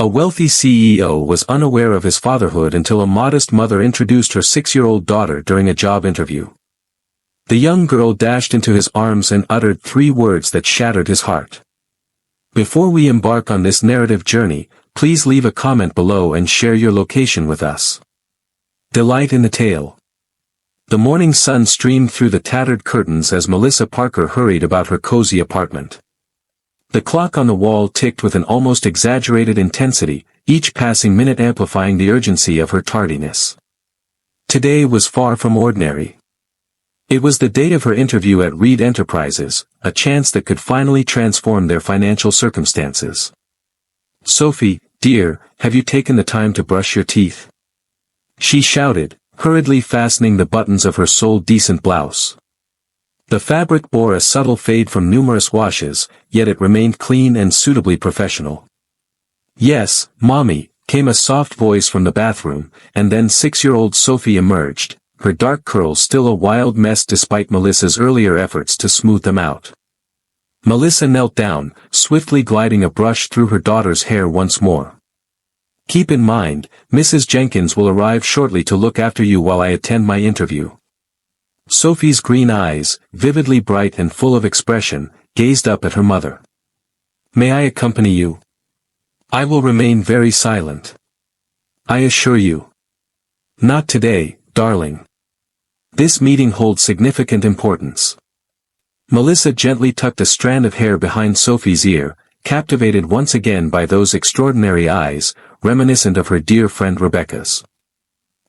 A wealthy CEO was unaware of his fatherhood until a modest mother introduced her 6-year-old daughter during a job interview. The young girl dashed into his arms and uttered 3 words that shattered his heart. Before we embark on this narrative journey, please leave a comment below and share your location with us. Delight in the tale. The morning sun streamed through the tattered curtains as Melissa Parker hurried about her cozy apartment. The clock on the wall ticked with an almost exaggerated intensity, each passing minute amplifying the urgency of her tardiness. Today was far from ordinary. It was the day of her interview at Reed Enterprises, a chance that could finally transform their financial circumstances. "Sophie, dear, have you taken the time to brush your teeth?" she shouted, hurriedly fastening the buttons of her sole-decent blouse. The fabric bore a subtle fade from numerous washes, yet it remained clean and suitably professional. "Yes, Mommy," came a soft voice from the bathroom, and then 6-year-old Sophie emerged, her dark curls still a wild mess despite Melissa's earlier efforts to smooth them out. Melissa knelt down, swiftly gliding a brush through her daughter's hair once more. "Keep in mind, Mrs. Jenkins will arrive shortly to look after you while I attend my interview." Sophie's green eyes, vividly bright and full of expression, gazed up at her mother. "May I accompany you?" "I will remain very silent. I assure you." "Not today, darling. This meeting holds significant importance." Melissa gently tucked a strand of hair behind Sophie's ear, captivated once again by those extraordinary eyes, reminiscent of her dear friend Rebecca's.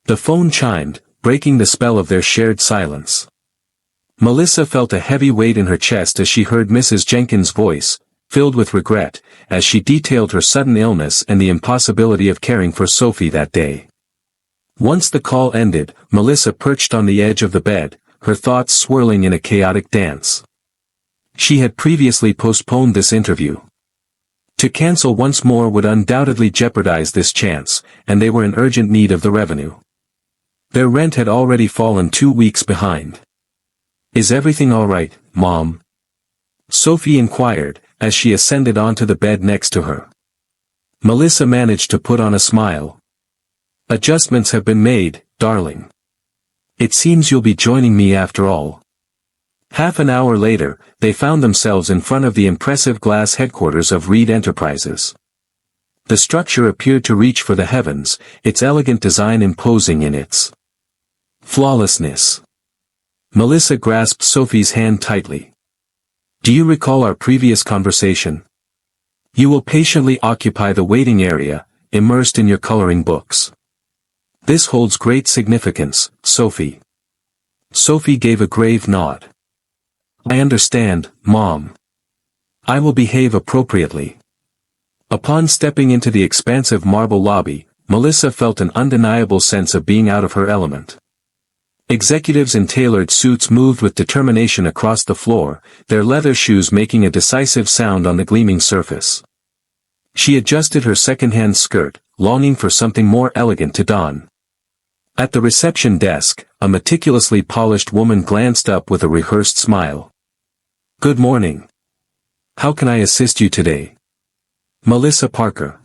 The phone chimed, breaking the spell of their shared silence. Melissa felt a heavy weight in her chest as she heard Mrs. Jenkins' voice, filled with regret, as she detailed her sudden illness and the impossibility of caring for Sophie that day. Once the call ended, Melissa perched on the edge of the bed, her thoughts swirling in a chaotic dance. She had previously postponed this interview. To cancel once more would undoubtedly jeopardize this chance, and they were in urgent need of the revenue. Their rent had already fallen 2 weeks behind. "Is everything all right, Mom?" Sophie inquired, as she ascended onto the bed next to her. Melissa managed to put on a smile. "Adjustments have been made, darling. It seems you'll be joining me after all." Half an hour later, they found themselves in front of the impressive glass headquarters of Reed Enterprises. The structure appeared to reach for the heavens, its elegant design imposing in its flawlessness. Melissa grasped Sophie's hand tightly. "Do you recall our previous conversation? You will patiently occupy the waiting area, immersed in your coloring books. This holds great significance, Sophie." Sophie gave a grave nod. "I understand, Mom. I will behave appropriately." Upon stepping into the expansive marble lobby, Melissa felt an undeniable sense of being out of her element. Executives in tailored suits moved with determination across the floor, their leather shoes making a decisive sound on the gleaming surface. She adjusted her second-hand skirt, longing for something more elegant to don. At the reception desk, a meticulously polished woman glanced up with a rehearsed smile. "Good morning. How can I assist you today?" "Melissa Parker.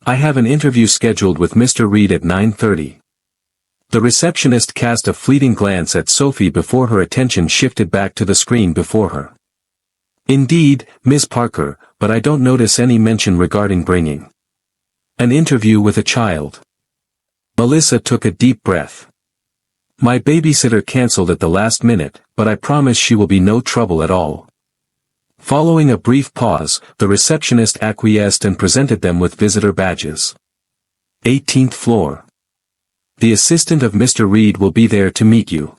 I have an interview scheduled with Mr. Reed at 9:30. The receptionist cast a fleeting glance at Sophie before her attention shifted back to the screen before her. "Indeed, Miss Parker, but I don't notice any mention regarding bringing an interview with a child." Melissa took a deep breath. "My babysitter canceled at the last minute, but I promise she will be no trouble at all." Following a brief pause, the receptionist acquiesced and presented them with visitor badges. 18th floor. The assistant of Mr. Reed will be there to meet you.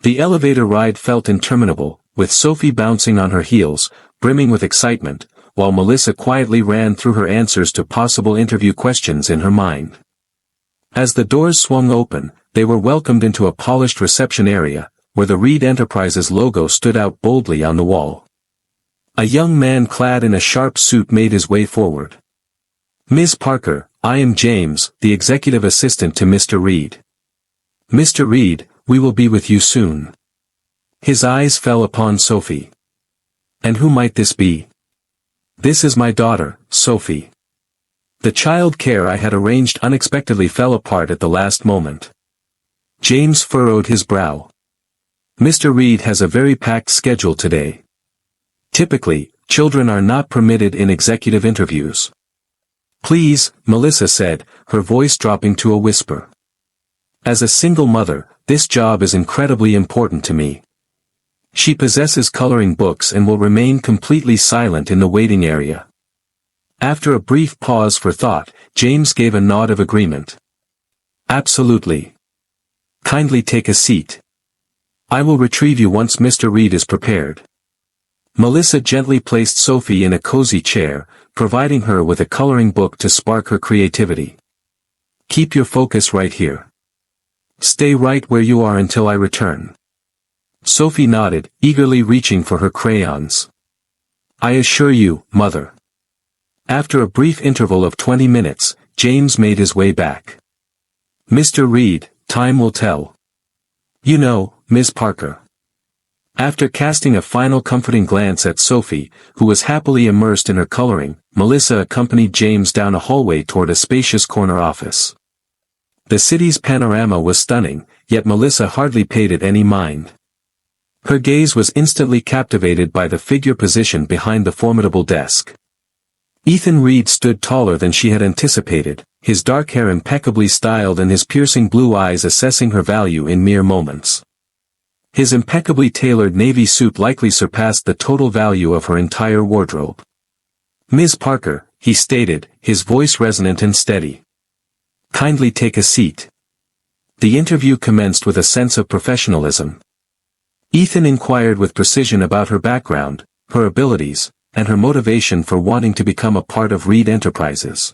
The elevator ride felt interminable, with Sophie bouncing on her heels, brimming with excitement, while Melissa quietly ran through her answers to possible interview questions in her mind. As the doors swung open, they were welcomed into a polished reception area, where the Reed Enterprises logo stood out boldly on the wall. A young man clad in a sharp suit made his way forward. "Miss Parker, I am James, the executive assistant to Mr. Reed. Mr. Reed, we will be with you soon." His eyes fell upon Sophie. "And who might this be?" "This is my daughter, Sophie." The child care I had arranged unexpectedly fell apart at the last moment. James furrowed his brow. Mr. Reed has a very packed schedule today. Typically, children are not permitted in executive interviews. Please, Melissa said, her voice dropping to a whisper. As a single mother, this job is incredibly important to me. She possesses coloring books and will remain completely silent in the waiting area. After a brief pause for thought, James gave a nod of agreement. Absolutely. Kindly take a seat. I will retrieve you once Mr. Reed is prepared. Melissa gently placed Sophie in a cozy chair, providing her with a coloring book to spark her creativity. Keep your focus right here. Stay right where you are until I return. Sophie nodded, eagerly reaching for her crayons. I assure you, Mother. After a brief interval of 20 minutes, James made his way back. Mr. Reed, time will tell. You know, Ms. Parker. After casting a final comforting glance at Sophie, who was happily immersed in her coloring, Melissa accompanied James down a hallway toward a spacious corner office. The city's panorama was stunning, yet Melissa hardly paid it any mind. Her gaze was instantly captivated by the figure positioned behind the formidable desk. Ethan Reed stood taller than she had anticipated, his dark hair impeccably styled and his piercing blue eyes assessing her value in mere moments. His impeccably tailored navy suit likely surpassed the total value of her entire wardrobe. Ms. Parker, he stated, his voice resonant and steady. Kindly take a seat. The interview commenced with a sense of professionalism. Ethan inquired with precision about her background, her abilities, and her motivation for wanting to become a part of Reed Enterprises.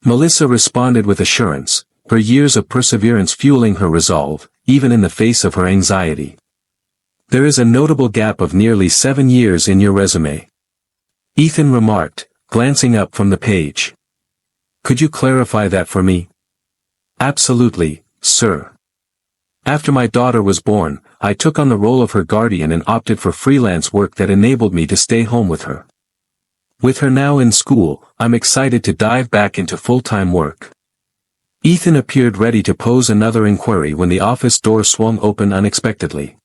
Melissa responded with assurance, her years of perseverance fueling her resolve, even in the face of her anxiety. There is a notable gap of nearly 7 years in your resume. Ethan remarked, glancing up from the page. Could you clarify that for me? Absolutely, sir. After my daughter was born, I took on the role of her guardian and opted for freelance work that enabled me to stay home with her. With her now in school, I'm excited to dive back into full-time work. Ethan appeared ready to pose another inquiry when the office door swung open unexpectedly.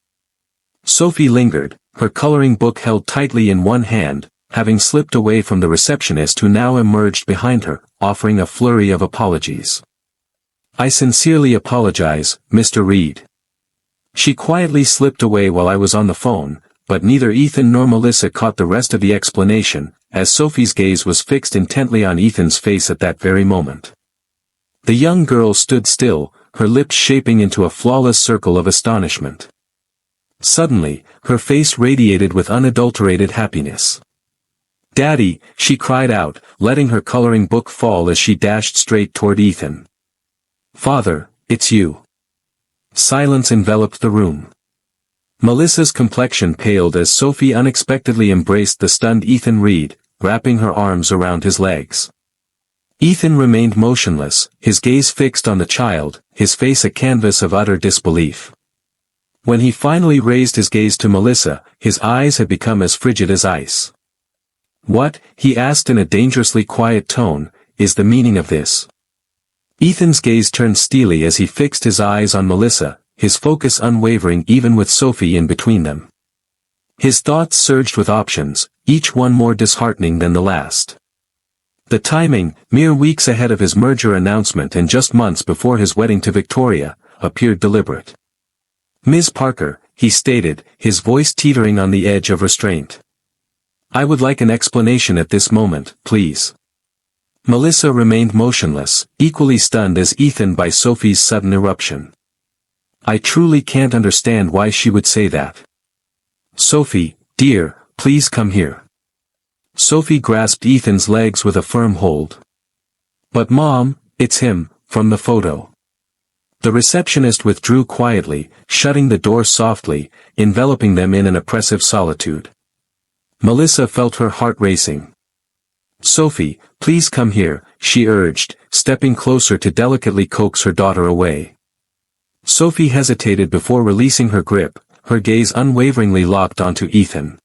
Sophie lingered, her coloring book held tightly in one hand, having slipped away from the receptionist who now emerged behind her, offering a flurry of apologies. I sincerely apologize, Mr. Reed. She quietly slipped away while I was on the phone, but neither Ethan nor Melissa caught the rest of the explanation, as Sophie's gaze was fixed intently on Ethan's face at that very moment. The young girl stood still, her lips shaping into a flawless circle of astonishment. Suddenly, her face radiated with unadulterated happiness. Daddy, she cried out, letting her coloring book fall as she dashed straight toward Ethan. Father, it's you. Silence enveloped the room. Melissa's complexion paled as Sophie unexpectedly embraced the stunned Ethan Reed, wrapping her arms around his legs. Ethan remained motionless, his gaze fixed on the child, his face a canvas of utter disbelief. When he finally raised his gaze to Melissa, his eyes had become as frigid as ice. What, he asked in a dangerously quiet tone, is the meaning of this? Ethan's gaze turned steely as he fixed his eyes on Melissa, his focus unwavering even with Sophie in between them. His thoughts surged with options, each one more disheartening than the last. The timing, mere weeks ahead of his merger announcement and just months before his wedding to Victoria, appeared deliberate. Ms. Parker, he stated, his voice teetering on the edge of restraint. I would like an explanation at this moment, please. Melissa remained motionless, equally stunned as Ethan by Sophie's sudden eruption. I truly can't understand why she would say that. Sophie, dear, please come here. Sophie grasped Ethan's legs with a firm hold. But Mom, it's him, from the photo. The receptionist withdrew quietly, shutting the door softly, enveloping them in an oppressive solitude. Melissa felt her heart racing. Sophie, please come here, she urged, stepping closer to delicately coax her daughter away. Sophie hesitated before releasing her grip, her gaze unwaveringly locked onto Ethan.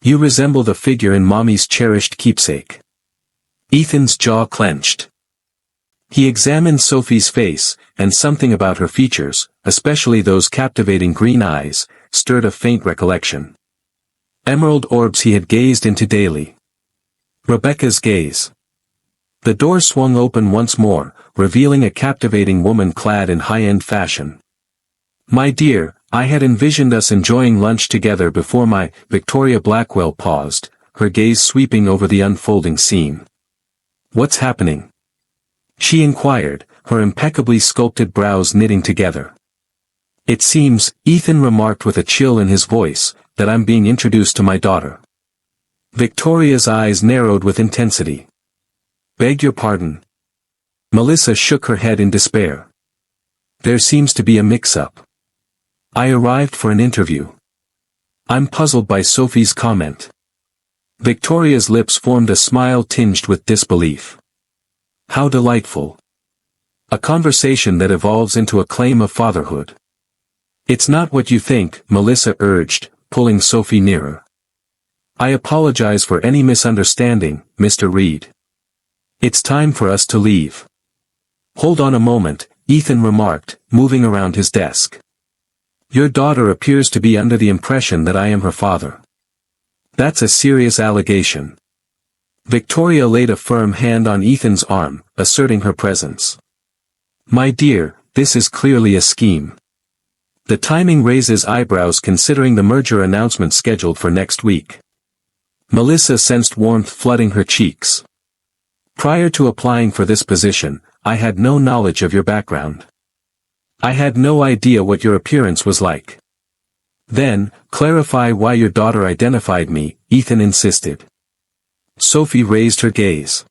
You resemble the figure in Mommy's cherished keepsake. Ethan's jaw clenched. He examined Sophie's face, and something about her features, especially those captivating green eyes, stirred a faint recollection. Emerald orbs he had gazed into daily. Rebecca's gaze. The door swung open once more, revealing a captivating woman clad in high-end fashion. "My dear, I had envisioned us enjoying lunch together before my..." Victoria Blackwell paused, her gaze sweeping over the unfolding scene. "What's happening?" she inquired, her impeccably sculpted brows knitting together. "It seems," Ethan remarked with a chill in his voice, "that I'm being introduced to my daughter." Victoria's eyes narrowed with intensity. "Beg your pardon?" Melissa shook her head in despair. "There seems to be a mix-up. I arrived for an interview." "I'm puzzled by Sophie's comment." Victoria's lips formed a smile tinged with disbelief. "How delightful. A conversation that evolves into a claim of fatherhood." "It's not what you think," Melissa urged, pulling Sophie nearer. "I apologize for any misunderstanding, Mr. Reed. It's time for us to leave." "Hold on a moment," Ethan remarked, moving around his desk. "Your daughter appears to be under the impression that I am her father. That's a serious allegation." Victoria laid a firm hand on Ethan's arm, asserting her presence. "My dear, this is clearly a scheme. The timing raises eyebrows considering the merger announcement scheduled for next week." Melissa sensed warmth flooding her cheeks. "Prior to applying for this position, I had no knowledge of your background. I had no idea what your appearance was like." "Then, clarify why your daughter identified me," Ethan insisted. Sophie raised her gaze.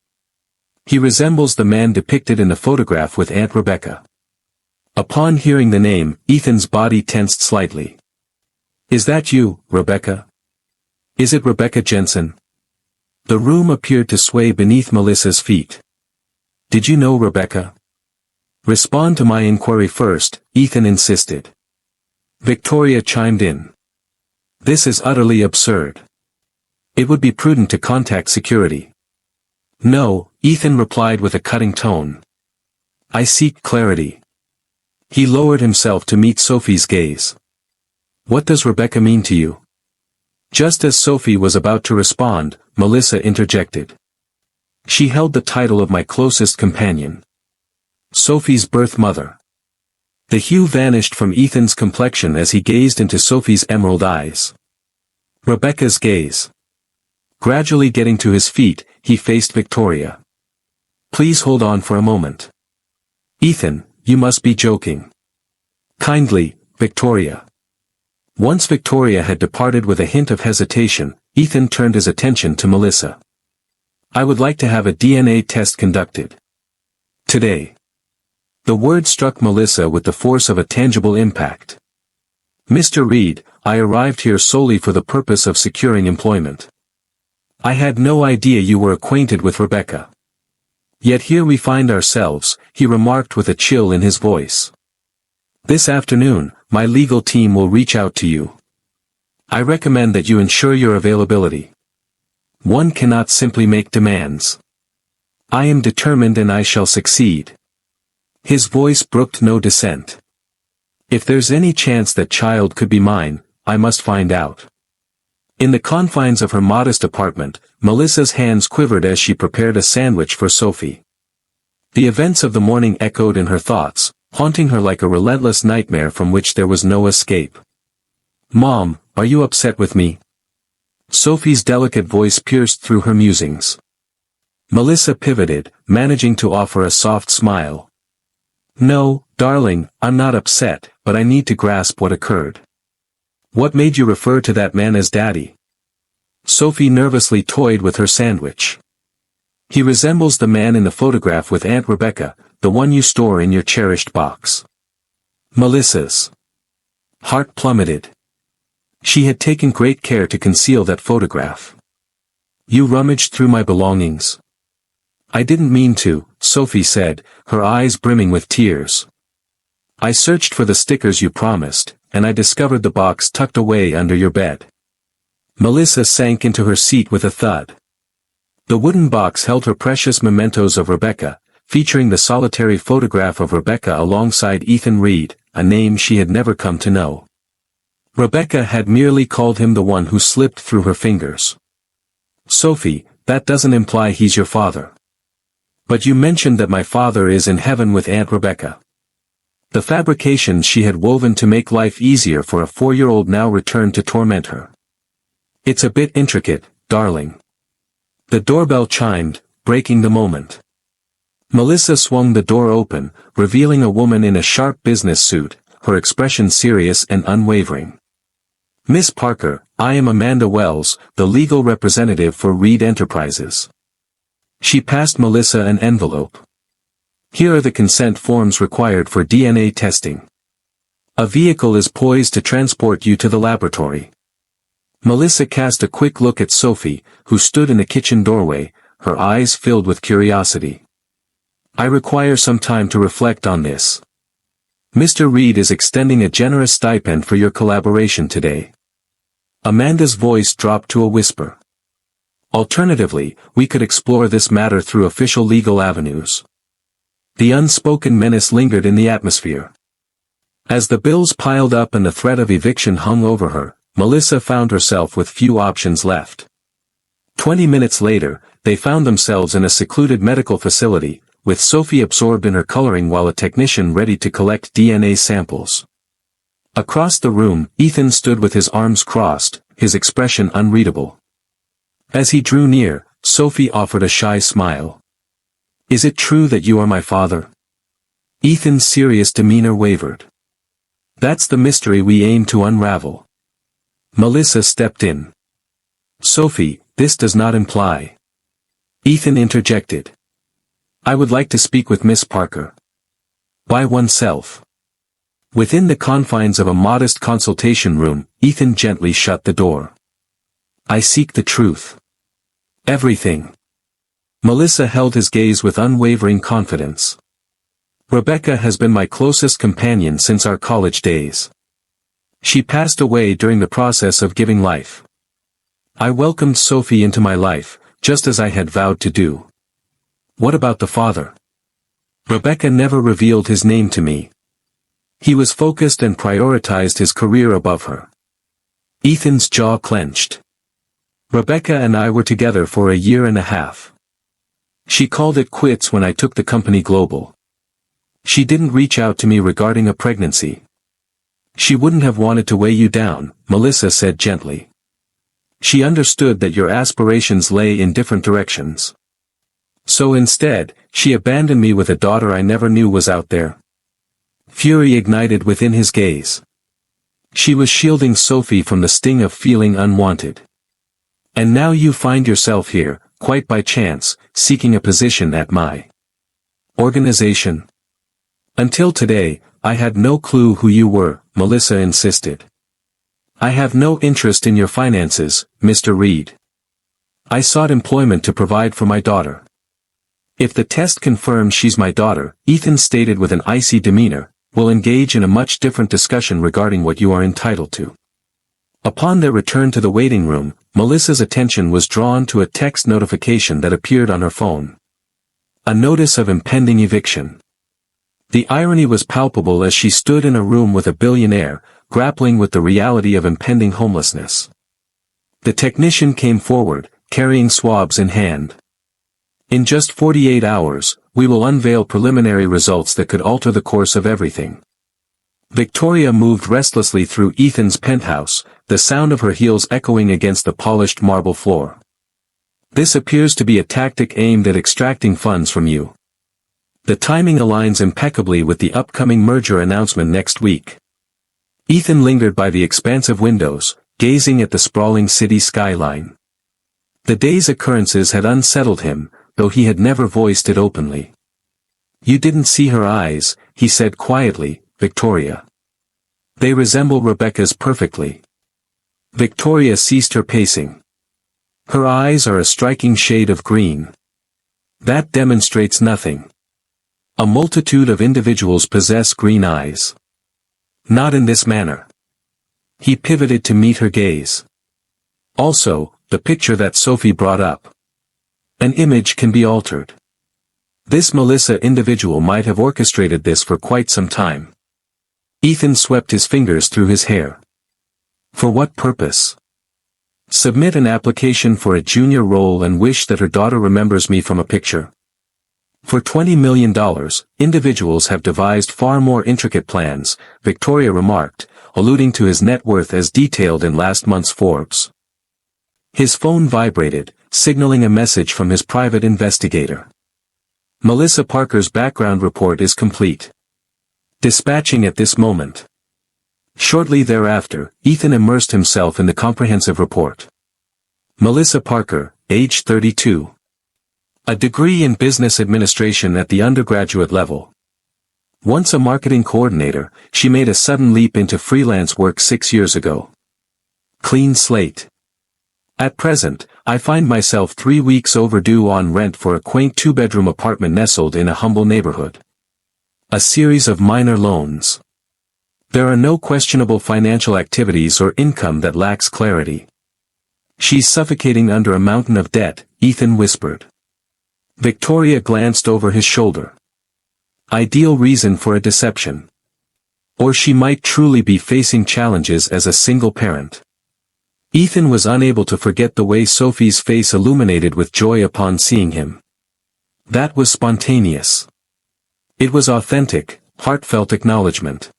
"He resembles the man depicted in the photograph with Aunt Rebecca." Upon hearing the name, Ethan's body tensed slightly. "Is that you, Rebecca? Is it Rebecca Jensen?" The room appeared to sway beneath Melissa's feet. "Did you know Rebecca?" "Respond to my inquiry first," Ethan insisted. Victoria chimed in. "This is utterly absurd. It would be prudent to contact security." "No," Ethan replied with a cutting tone. "I seek clarity." He lowered himself to meet Sophie's gaze. "What does Rebecca mean to you?" Just as Sophie was about to respond, Melissa interjected. "She held the title of my closest companion. Sophie's birth mother." The hue vanished from Ethan's complexion as he gazed into Sophie's emerald eyes. Rebecca's gaze. Gradually getting to his feet, he faced Victoria. "Please hold on for a moment." "Ethan, you must be joking." "Kindly, Victoria." Once Victoria had departed with a hint of hesitation, Ethan turned his attention to Melissa. "I would like to have a DNA test conducted. Today." The word struck Melissa with the force of a tangible impact. "Mr. Reed, I arrived here solely for the purpose of securing employment. I had no idea you were acquainted with Rebecca. Yet here we find ourselves," he remarked with a chill in his voice. "This afternoon, my legal team will reach out to you. I recommend that you ensure your availability. One cannot simply make demands. I am determined and I shall succeed." His voice brooked no dissent. "If there's any chance that child could be mine, I must find out." In the confines of her modest apartment, Melissa's hands quivered as she prepared a sandwich for Sophie. The events of the morning echoed in her thoughts, haunting her like a relentless nightmare from which there was no escape. "Mom, are you upset with me?" Sophie's delicate voice pierced through her musings. Melissa pivoted, managing to offer a soft smile. "No, darling, I'm not upset, but I need to grasp what occurred." "What made you refer to that man as Daddy?" Sophie nervously toyed with her sandwich. "He resembles the man in the photograph with Aunt Rebecca, the one you store in your cherished box." Melissa's heart plummeted. She had taken great care to conceal that photograph. "You rummaged through my belongings." "I didn't mean to," Sophie said, her eyes brimming with tears. "I searched for the stickers you promised, and I discovered the box tucked away under your bed." Melissa sank into her seat with a thud. The wooden box held her precious mementos of Rebecca, featuring the solitary photograph of Rebecca alongside Ethan Reed, a name she had never come to know. Rebecca had merely called him the one who slipped through her fingers. "Sophie, that doesn't imply he's your father." "But you mentioned that my father is in heaven with Aunt Rebecca." The fabrications she had woven to make life easier for a 4-year-old now returned to torment her. "It's a bit intricate, darling." The doorbell chimed, breaking the moment. Melissa swung the door open, revealing a woman in a sharp business suit, her expression serious and unwavering. "Miss Parker, I am Amanda Wells, the legal representative for Reed Enterprises." She passed Melissa an envelope. "Here are the consent forms required for DNA testing. A vehicle is poised to transport you to the laboratory." Melissa cast a quick look at Sophie, who stood in the kitchen doorway, her eyes filled with curiosity. "I require some time to reflect on this. Mr. Reed is extending a generous stipend for your collaboration today." Amanda's voice dropped to a whisper. "Alternatively, we could explore this matter through official legal avenues." The unspoken menace lingered in the atmosphere. As the bills piled up and the threat of eviction hung over her, Melissa found herself with few options left. 20 minutes later, they found themselves in a secluded medical facility, with Sophie absorbed in her coloring while a technician ready to collect DNA samples. Across the room, Ethan stood with his arms crossed, his expression unreadable. As he drew near, Sophie offered a shy smile. "Is it true that you are my father?" Ethan's serious demeanor wavered. "That's the mystery we aim to unravel." Melissa stepped in. "Sophie, this does not imply." Ethan interjected. "I would like to speak with Miss Parker." "By oneself." Within the confines of a modest consultation room, Ethan gently shut the door. "I seek the truth. Everything." Melissa held his gaze with unwavering confidence. "Rebecca has been my closest companion since our college days. She passed away during the process of giving life. I welcomed Sophie into my life, just as I had vowed to do." "What about the father?" "Rebecca never revealed his name to me. He was focused and prioritized his career above her." Ethan's jaw clenched. "Rebecca and I were together for a year and a half. She called it quits when I took the company global. She didn't reach out to me regarding a pregnancy." "She wouldn't have wanted to weigh you down," Melissa said gently. "She understood that your aspirations lay in different directions. So instead, she abandoned me with a daughter I never knew was out there." Fury ignited within his gaze. She was shielding Sophie from the sting of feeling unwanted. "And now you find yourself here, quite by chance, seeking a position at my organization?" "Until today, I had no clue who you were," Melissa insisted. "I have no interest in your finances, Mr. Reed. I sought employment to provide for my daughter." "If the test confirms she's my daughter," Ethan stated with an icy demeanor, "we'll engage in a much different discussion regarding what you are entitled to." Upon their return to the waiting room, Melissa's attention was drawn to a text notification that appeared on her phone. A notice of impending eviction. The irony was palpable as she stood in a room with a billionaire, grappling with the reality of impending homelessness. The technician came forward, carrying swabs in hand. "In just 48 hours, we will unveil preliminary results that could alter the course of everything." Victoria moved restlessly through Ethan's penthouse, the sound of her heels echoing against the polished marble floor. "This appears to be a tactic aimed at extracting funds from you. The timing aligns impeccably with the upcoming merger announcement next week." Ethan lingered by the expansive windows, gazing at the sprawling city skyline. The day's occurrences had unsettled him, though he had never voiced it openly. "You didn't see her eyes," he said quietly, "Victoria. They resemble Rebecca's perfectly." Victoria ceased her pacing. "Her eyes are a striking shade of green." "That demonstrates nothing. A multitude of individuals possess green eyes. Not in this manner." He pivoted to meet her gaze. "Also, the picture that Sophie brought up. An image can be altered. This Melissa individual might have orchestrated this for quite some time. Ethan swept his fingers through his hair. For what purpose? Submit an application for a junior role and wish that her daughter remembers me from a picture. For $20 million, individuals have devised far more intricate plans, Victoria remarked, alluding to his net worth as detailed in last month's Forbes. His phone vibrated, signaling a message from his private investigator. Melissa Parker's background report is complete. Dispatching at this moment. Shortly thereafter, Ethan immersed himself in the comprehensive report. Melissa Parker, age 32. A degree in business administration at the undergraduate level. Once a marketing coordinator, she made a sudden leap into freelance work 6 years ago. Clean slate. At present, I find myself 3 weeks overdue on rent for a quaint 2-bedroom apartment nestled in a humble neighborhood. A series of minor loans. There are no questionable financial activities or income that lacks clarity. She's suffocating under a mountain of debt, Ethan whispered. Victoria glanced over his shoulder. Ideal reason for a deception. Or she might truly be facing challenges as a single parent. Ethan was unable to forget the way Sophie's face illuminated with joy upon seeing him. That was spontaneous. It was authentic, heartfelt acknowledgement.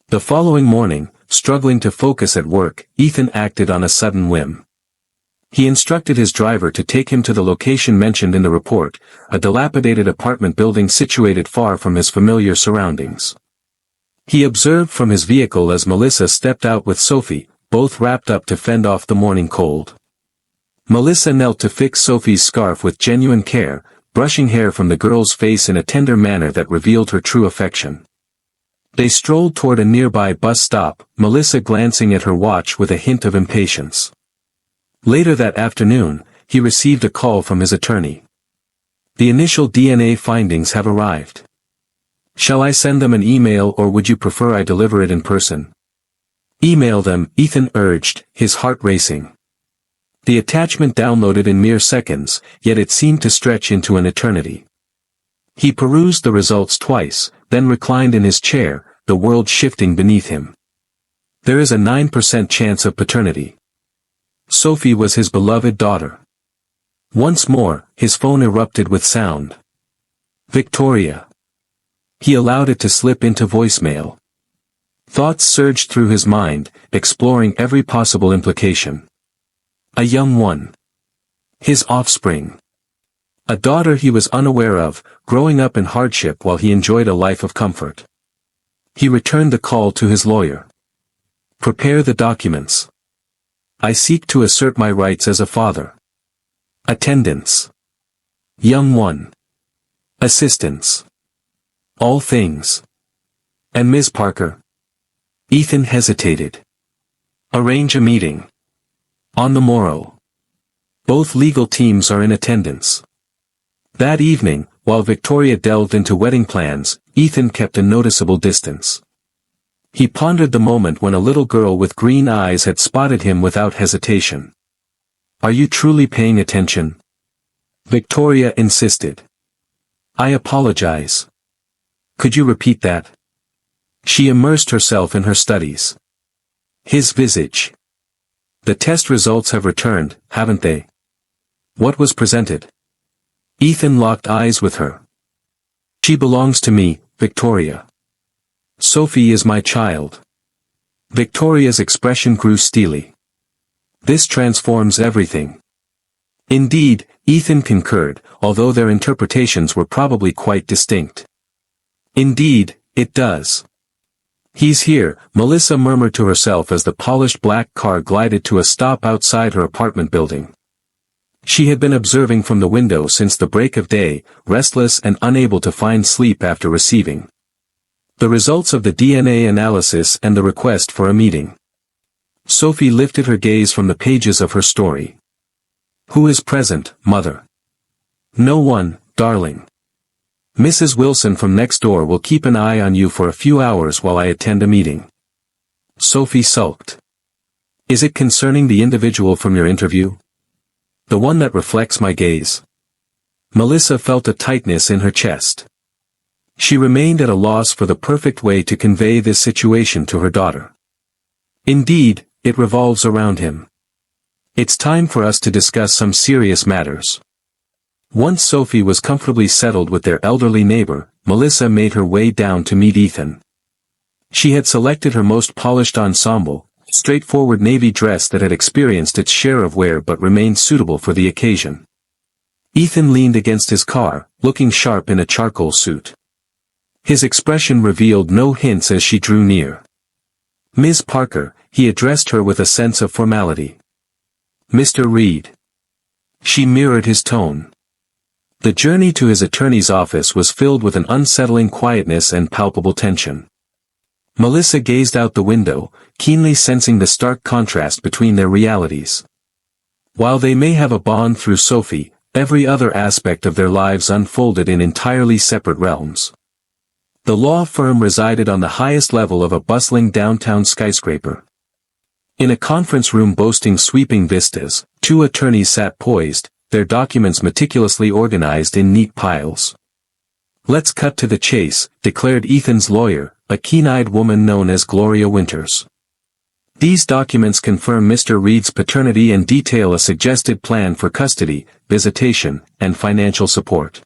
The following morning, struggling to focus at work, Ethan acted on a sudden whim. He instructed his driver to take him to the location mentioned in the report, a dilapidated apartment building situated far from his familiar surroundings. He observed from his vehicle as Melissa stepped out with Sophie, both wrapped up to fend off the morning cold. Melissa knelt to fix Sophie's scarf with genuine care, brushing hair from the girl's face in a tender manner that revealed her true affection. They strolled toward a nearby bus stop, Melissa glancing at her watch with a hint of impatience. Later that afternoon, he received a call from his attorney. The initial DNA findings have arrived. Shall I send them an email or would you prefer I deliver it in person? Email them, Ethan urged, his heart racing. The attachment downloaded in mere seconds, yet it seemed to stretch into an eternity. He perused the results twice, then reclined in his chair, the world shifting beneath him. There is a 9% chance of paternity. Sophie was his beloved daughter. Once more, his phone erupted with sound. Victoria. He allowed it to slip into voicemail. Thoughts surged through his mind, exploring every possible implication. A young one. His offspring. A daughter he was unaware of, growing up in hardship while he enjoyed a life of comfort. He returned the call to his lawyer. Prepare the documents. I seek to assert my rights as a father. Attendance. Young one. Assistance. All things. And Ms. Parker. Ethan hesitated. Arrange a meeting. On the morrow. Both legal teams are in attendance. That evening, while Victoria delved into wedding plans, Ethan kept a noticeable distance. He pondered the moment when a little girl with green eyes had spotted him without hesitation. Are you truly paying attention? Victoria insisted. I apologize. Could you repeat that? She immersed herself in her studies. His visage. The test results have returned, haven't they? What was presented? Ethan locked eyes with her. She belongs to me, Victoria. Sophie is my child. Victoria's expression grew steely. This transforms everything. Indeed, Ethan concurred, although their interpretations were probably quite distinct. Indeed, it does. He's here, Melissa murmured to herself as the polished black car glided to a stop outside her apartment building. She had been observing from the window since the break of day, restless and unable to find sleep after receiving the results of the DNA analysis and the request for a meeting. Sophie lifted her gaze from the pages of her story. Who is present, mother? No one, darling. Mrs. Wilson from next door will keep an eye on you for a few hours while I attend a meeting. Sophie sulked. Is it concerning the individual from your interview? The one that reflects my gaze. Melissa felt a tightness in her chest. She remained at a loss for the perfect way to convey this situation to her daughter. Indeed, it revolves around him. It's time for us to discuss some serious matters. Once Sophie was comfortably settled with their elderly neighbor, Melissa made her way down to meet Ethan. She had selected her most polished ensemble, straightforward navy dress that had experienced its share of wear but remained suitable for the occasion. Ethan leaned against his car, looking sharp in a charcoal suit. His expression revealed no hints as she drew near. "Ms. Parker," he addressed her with a sense of formality. "Mr. Reed." She mirrored his tone. The journey to his attorney's office was filled with an unsettling quietness and palpable tension. Melissa gazed out the window, keenly sensing the stark contrast between their realities. While they may have a bond through Sophie, every other aspect of their lives unfolded in entirely separate realms. The law firm resided on the highest level of a bustling downtown skyscraper. In a conference room boasting sweeping vistas, two attorneys sat poised, their documents meticulously organized in neat piles. "Let's cut to the chase," declared Ethan's lawyer, a keen-eyed woman known as Gloria Winters. "These documents confirm Mr. Reed's paternity and detail a suggested plan for custody, visitation, and financial support."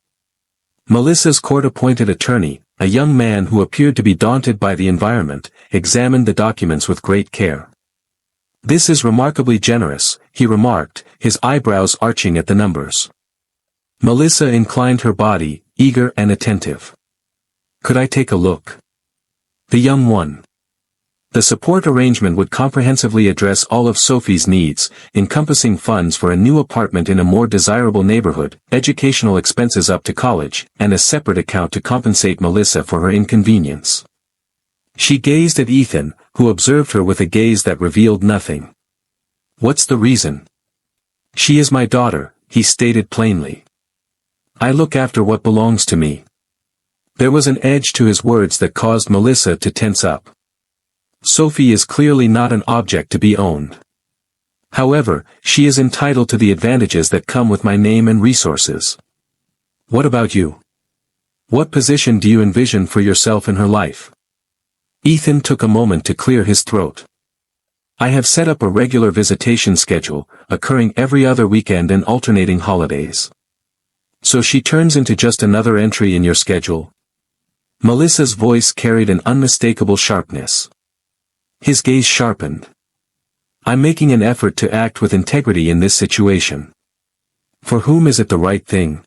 Melissa's court-appointed attorney, a young man who appeared to be daunted by the environment, examined the documents with great care. "This is remarkably generous," he remarked, his eyebrows arching at the numbers. Melissa inclined her body, eager and attentive. "Could I take a look?" The young one. The support arrangement would comprehensively address all of Sophie's needs, encompassing funds for a new apartment in a more desirable neighborhood, educational expenses up to college, and a separate account to compensate Melissa for her inconvenience. She gazed at Ethan, who observed her with a gaze that revealed nothing. "What's the reason?" "She is my daughter," he stated plainly. "I look after what belongs to me." There was an edge to his words that caused Melissa to tense up. Sophie is clearly not an object to be owned. However, she is entitled to the advantages that come with my name and resources. What about you? What position do you envision for yourself in her life? Ethan took a moment to clear his throat. "I have set up a regular visitation schedule, occurring every other weekend and alternating holidays. So she turns into just another entry in your schedule?" Melissa's voice carried an unmistakable sharpness. His gaze sharpened. "I'm making an effort to act with integrity in this situation. For whom is it the right thing?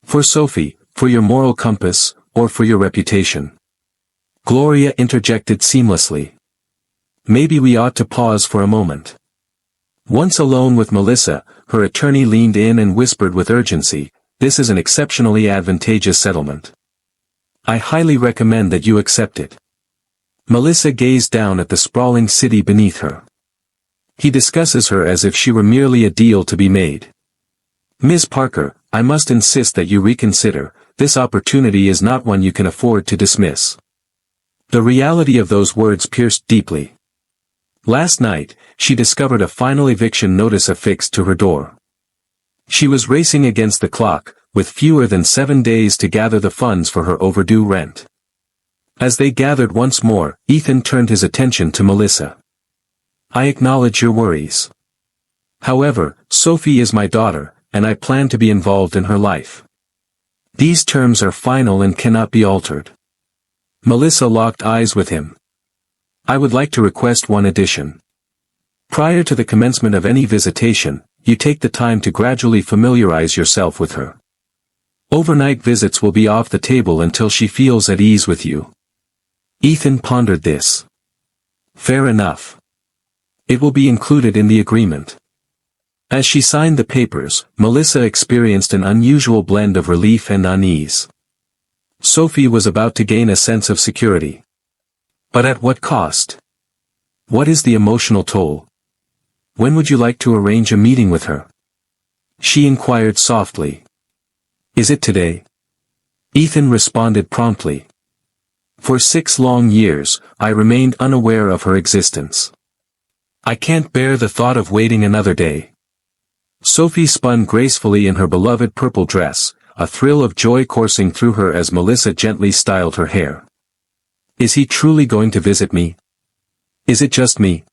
For Sophie, for your moral compass, or for your reputation?" Gloria interjected seamlessly. "Maybe we ought to pause for a moment." Once alone with Melissa, her attorney leaned in and whispered with urgency, "This is an exceptionally advantageous settlement. I highly recommend that you accept it." Melissa gazed down at the sprawling city beneath her. "He discusses her as if she were merely a deal to be made. Ms. Parker, I must insist that you reconsider, this opportunity is not one you can afford to dismiss." The reality of those words pierced deeply. Last night, she discovered a final eviction notice affixed to her door. She was racing against the clock, with fewer than 7 days to gather the funds for her overdue rent. As they gathered once more, Ethan turned his attention to Melissa. "I acknowledge your worries. However, Sophie is my daughter, and I plan to be involved in her life. These terms are final and cannot be altered." Melissa locked eyes with him. "I would like to request one addition. Prior to the commencement of any visitation, you take the time to gradually familiarize yourself with her. Overnight visits will be off the table until she feels at ease with you." Ethan pondered this. "Fair enough. It will be included in the agreement." As she signed the papers, Melissa experienced an unusual blend of relief and unease. Sophie was about to gain a sense of security. But at what cost? What is the emotional toll? "When would you like to arrange a meeting with her?" she inquired softly. "Is it today?" Ethan responded promptly. "For 6 long years, I remained unaware of her existence. I can't bear the thought of waiting another day." Sophie spun gracefully in her beloved purple dress, a thrill of joy coursing through her as Melissa gently styled her hair. Is he truly going to visit me? Is it just me?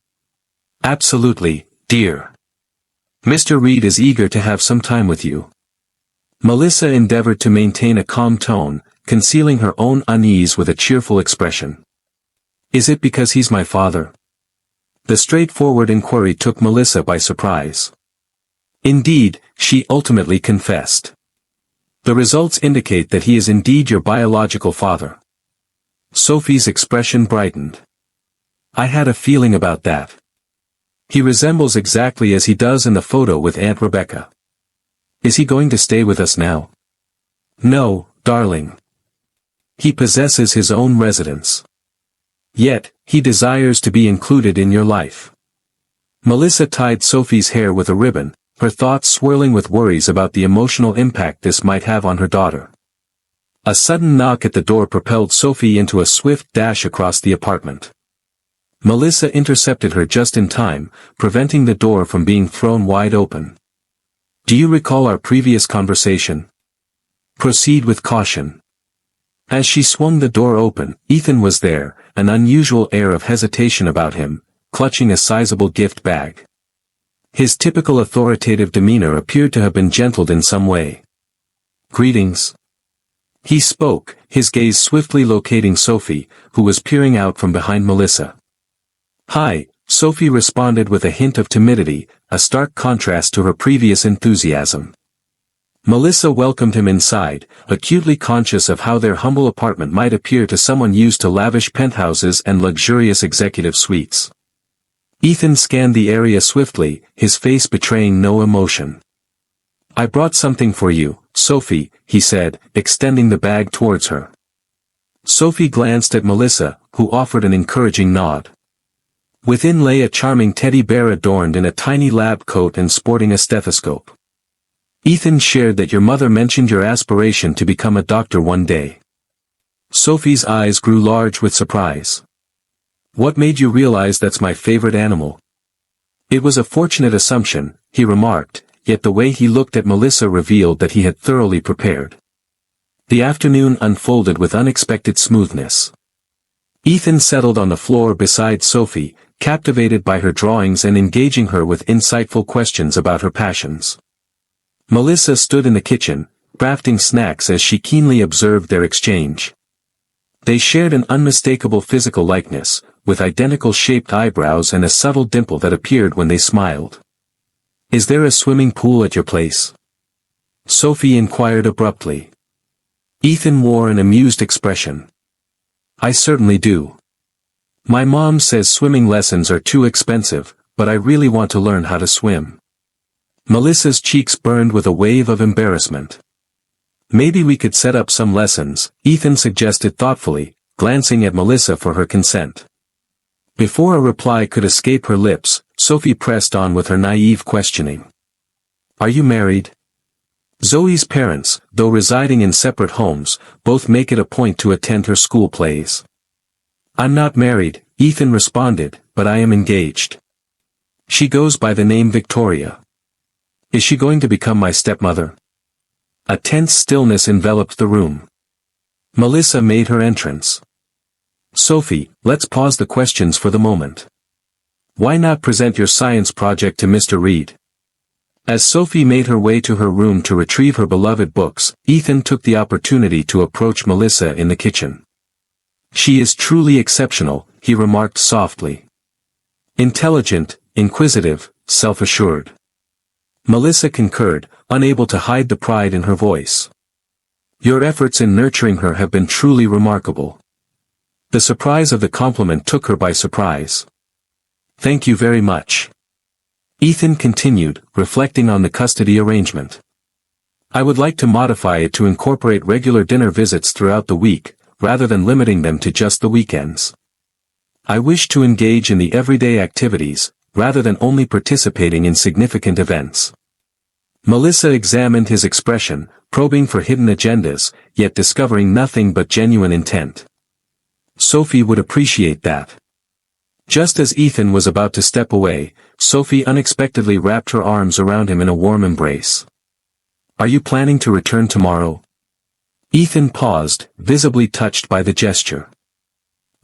Absolutely, dear. Mr. Reed is eager to have some time with you. Melissa endeavored to maintain a calm tone, concealing her own unease with a cheerful expression. Is it because he's my father? The straightforward inquiry took Melissa by surprise. Indeed, she ultimately confessed. The results indicate that he is indeed your biological father. Sophie's expression brightened. I had a feeling about that. He resembles exactly as he does in the photo with Aunt Rebecca. Is he going to stay with us now? No, darling. He possesses his own residence. Yet, he desires to be included in your life. Melissa tied Sophie's hair with a ribbon, her thoughts swirling with worries about the emotional impact this might have on her daughter. A sudden knock at the door propelled Sophie into a swift dash across the apartment. Melissa intercepted her just in time, preventing the door from being thrown wide open. Do you recall our previous conversation? Proceed with caution. As she swung the door open, Ethan was there, an unusual air of hesitation about him, clutching a sizable gift bag. His typical authoritative demeanor appeared to have been gentled in some way. Greetings. He spoke, his gaze swiftly locating Sophie, who was peering out from behind Melissa. Hi, Sophie responded with a hint of timidity, a stark contrast to her previous enthusiasm. Melissa welcomed him inside, acutely conscious of how their humble apartment might appear to someone used to lavish penthouses and luxurious executive suites. Ethan scanned the area swiftly, his face betraying no emotion. I brought something for you, Sophie, he said, extending the bag towards her. Sophie glanced at Melissa, who offered an encouraging nod. Within lay a charming teddy bear adorned in a tiny lab coat and sporting a stethoscope. Ethan shared that your mother mentioned your aspiration to become a doctor one day. Sophie's eyes grew large with surprise. What made you realize that's my favorite animal? It was a fortunate assumption, he remarked, yet the way he looked at Melissa revealed that he had thoroughly prepared. The afternoon unfolded with unexpected smoothness. Ethan settled on the floor beside Sophie, captivated by her drawings and engaging her with insightful questions about her passions. Melissa stood in the kitchen, crafting snacks as she keenly observed their exchange. They shared an unmistakable physical likeness, with identical shaped eyebrows and a subtle dimple that appeared when they smiled. Is there a swimming pool at your place? Sophie inquired abruptly. Ethan wore an amused expression. I certainly do. My mom says swimming lessons are too expensive, but I really want to learn how to swim. Melissa's cheeks burned with a wave of embarrassment. Maybe we could set up some lessons, Ethan suggested thoughtfully, glancing at Melissa for her consent. Before a reply could escape her lips, Sophie pressed on with her naive questioning. Are you married? Zoe's parents, though residing in separate homes, both make it a point to attend her school plays. I'm not married, Ethan responded, but I am engaged. She goes by the name Victoria. Is she going to become my stepmother? A tense stillness enveloped the room. Melissa made her entrance. Sophie, let's pause the questions for the moment. Why not present your science project to Mr. Reed? As Sophie made her way to her room to retrieve her beloved books, Ethan took the opportunity to approach Melissa in the kitchen. She is truly exceptional, he remarked softly. Intelligent, inquisitive, self-assured. Melissa concurred, unable to hide the pride in her voice. Your efforts in nurturing her have been truly remarkable. The surprise of the compliment took her by surprise. Thank you very much. Ethan continued, reflecting on the custody arrangement. I would like to modify it to incorporate regular dinner visits throughout the week, rather than limiting them to just the weekends. I wish to engage in the everyday activities, rather than only participating in significant events. Melissa examined his expression, probing for hidden agendas, yet discovering nothing but genuine intent. Sophie would appreciate that. Just as Ethan was about to step away, Sophie unexpectedly wrapped her arms around him in a warm embrace. "Are you planning to return tomorrow?" Ethan paused, visibly touched by the gesture.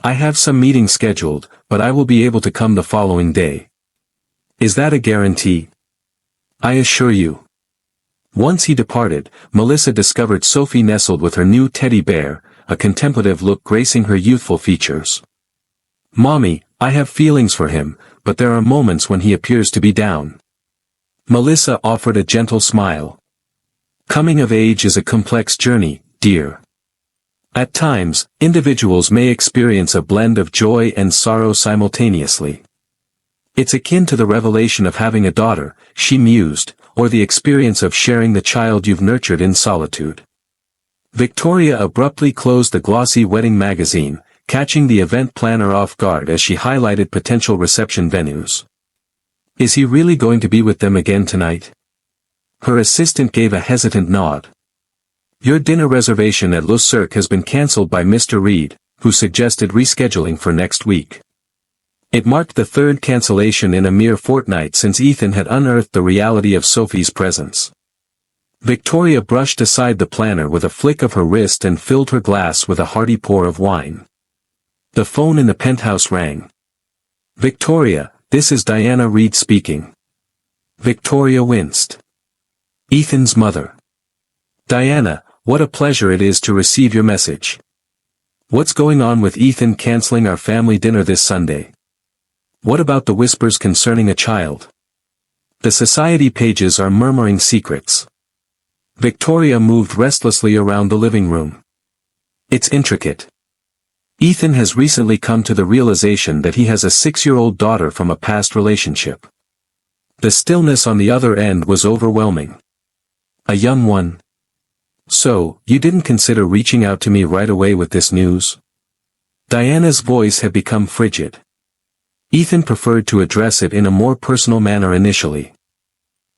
"I have some meetings scheduled, but I will be able to come the following day." "Is that a guarantee?" "I assure you." Once he departed, Melissa discovered Sophie nestled with her new teddy bear, a contemplative look gracing her youthful features. "Mommy, I have feelings for him, but there are moments when he appears to be down." Melissa offered a gentle smile. "Coming of age is a complex journey, dear. At times, individuals may experience a blend of joy and sorrow simultaneously. It's akin to the revelation of having a daughter," she mused, "or the experience of sharing the child you've nurtured in solitude." Victoria abruptly closed the glossy wedding magazine, catching the event planner off guard as she highlighted potential reception venues. "Is he really going to be with them again tonight?" Her assistant gave a hesitant nod. "Your dinner reservation at Le Cirque has been cancelled by Mr. Reed, who suggested rescheduling for next week." It marked the third cancellation in a mere fortnight since Ethan had unearthed the reality of Sophie's presence. Victoria brushed aside the planner with a flick of her wrist and filled her glass with a hearty pour of wine. The phone in the penthouse rang. "Victoria, this is Diana Reed speaking." Victoria winced. "Ethan's mother." "Diana, what a pleasure it is to receive your message. What's going on with Ethan canceling our family dinner this Sunday? What about the whispers concerning a child? The society pages are murmuring secrets." Victoria moved restlessly around the living room. "It's intricate. Ethan has recently come to the realization that he has a 6-year-old daughter from a past relationship. The stillness on the other end was overwhelming. A young one? So, you didn't consider reaching out to me right away with this news?" Diana's voice had become frigid. Ethan preferred to address it in a more personal manner initially.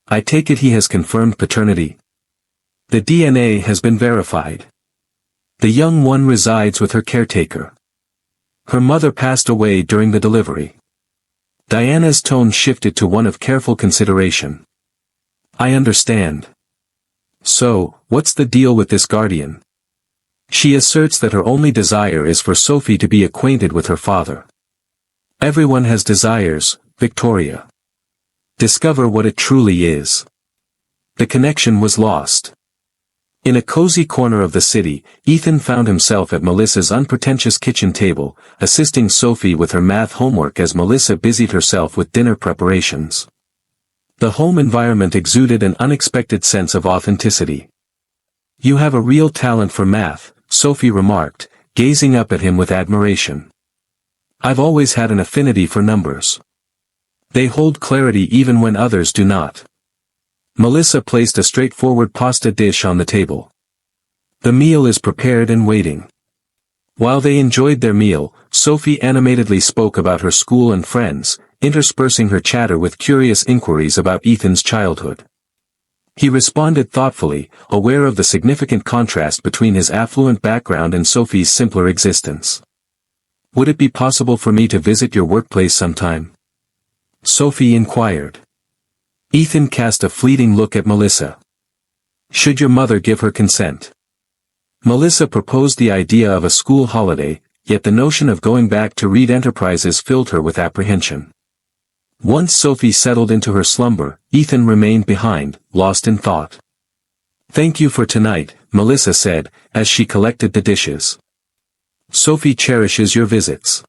"I take it he has confirmed paternity?" "The DNA has been verified. The young one resides with her caretaker. Her mother passed away during the delivery." Diana's tone shifted to one of careful consideration. "I understand. So, what's the deal with this guardian?" "She asserts that her only desire is for Sophie to be acquainted with her father." "Everyone has desires, Victoria. Discover what it truly is." The connection was lost. In a cozy corner of the city, Ethan found himself at Melissa's unpretentious kitchen table, assisting Sophie with her math homework as Melissa busied herself with dinner preparations. The home environment exuded an unexpected sense of authenticity. "You have a real talent for math," Sophie remarked, gazing up at him with admiration. "I've always had an affinity for numbers. They hold clarity even when others do not." Melissa placed a straightforward pasta dish on the table. "The meal is prepared and waiting." While they enjoyed their meal, Sophie animatedly spoke about her school and friends, interspersing her chatter with curious inquiries about Ethan's childhood. He responded thoughtfully, aware of the significant contrast between his affluent background and Sophie's simpler existence. "Would it be possible for me to visit your workplace sometime?" Sophie inquired. Ethan cast a fleeting look at Melissa. "Should your mother give her consent?" Melissa proposed the idea of a school holiday, yet the notion of going back to Reed Enterprises filled her with apprehension. Once Sophie settled into her slumber, Ethan remained behind, lost in thought. "Thank you for tonight," Melissa said, as she collected the dishes. "Sophie cherishes your visits.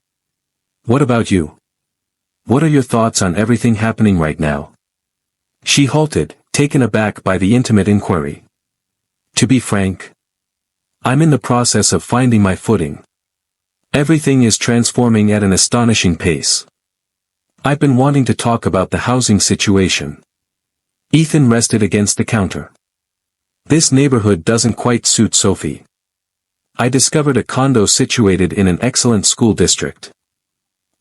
What about you? What are your thoughts on everything happening right now?" She halted, taken aback by the intimate inquiry. "To be frank, I'm in the process of finding my footing. Everything is transforming at an astonishing pace. I've been wanting to talk about the housing situation." Ethan rested against the counter. "This neighborhood doesn't quite suit Sophie. I discovered a condo situated in an excellent school district."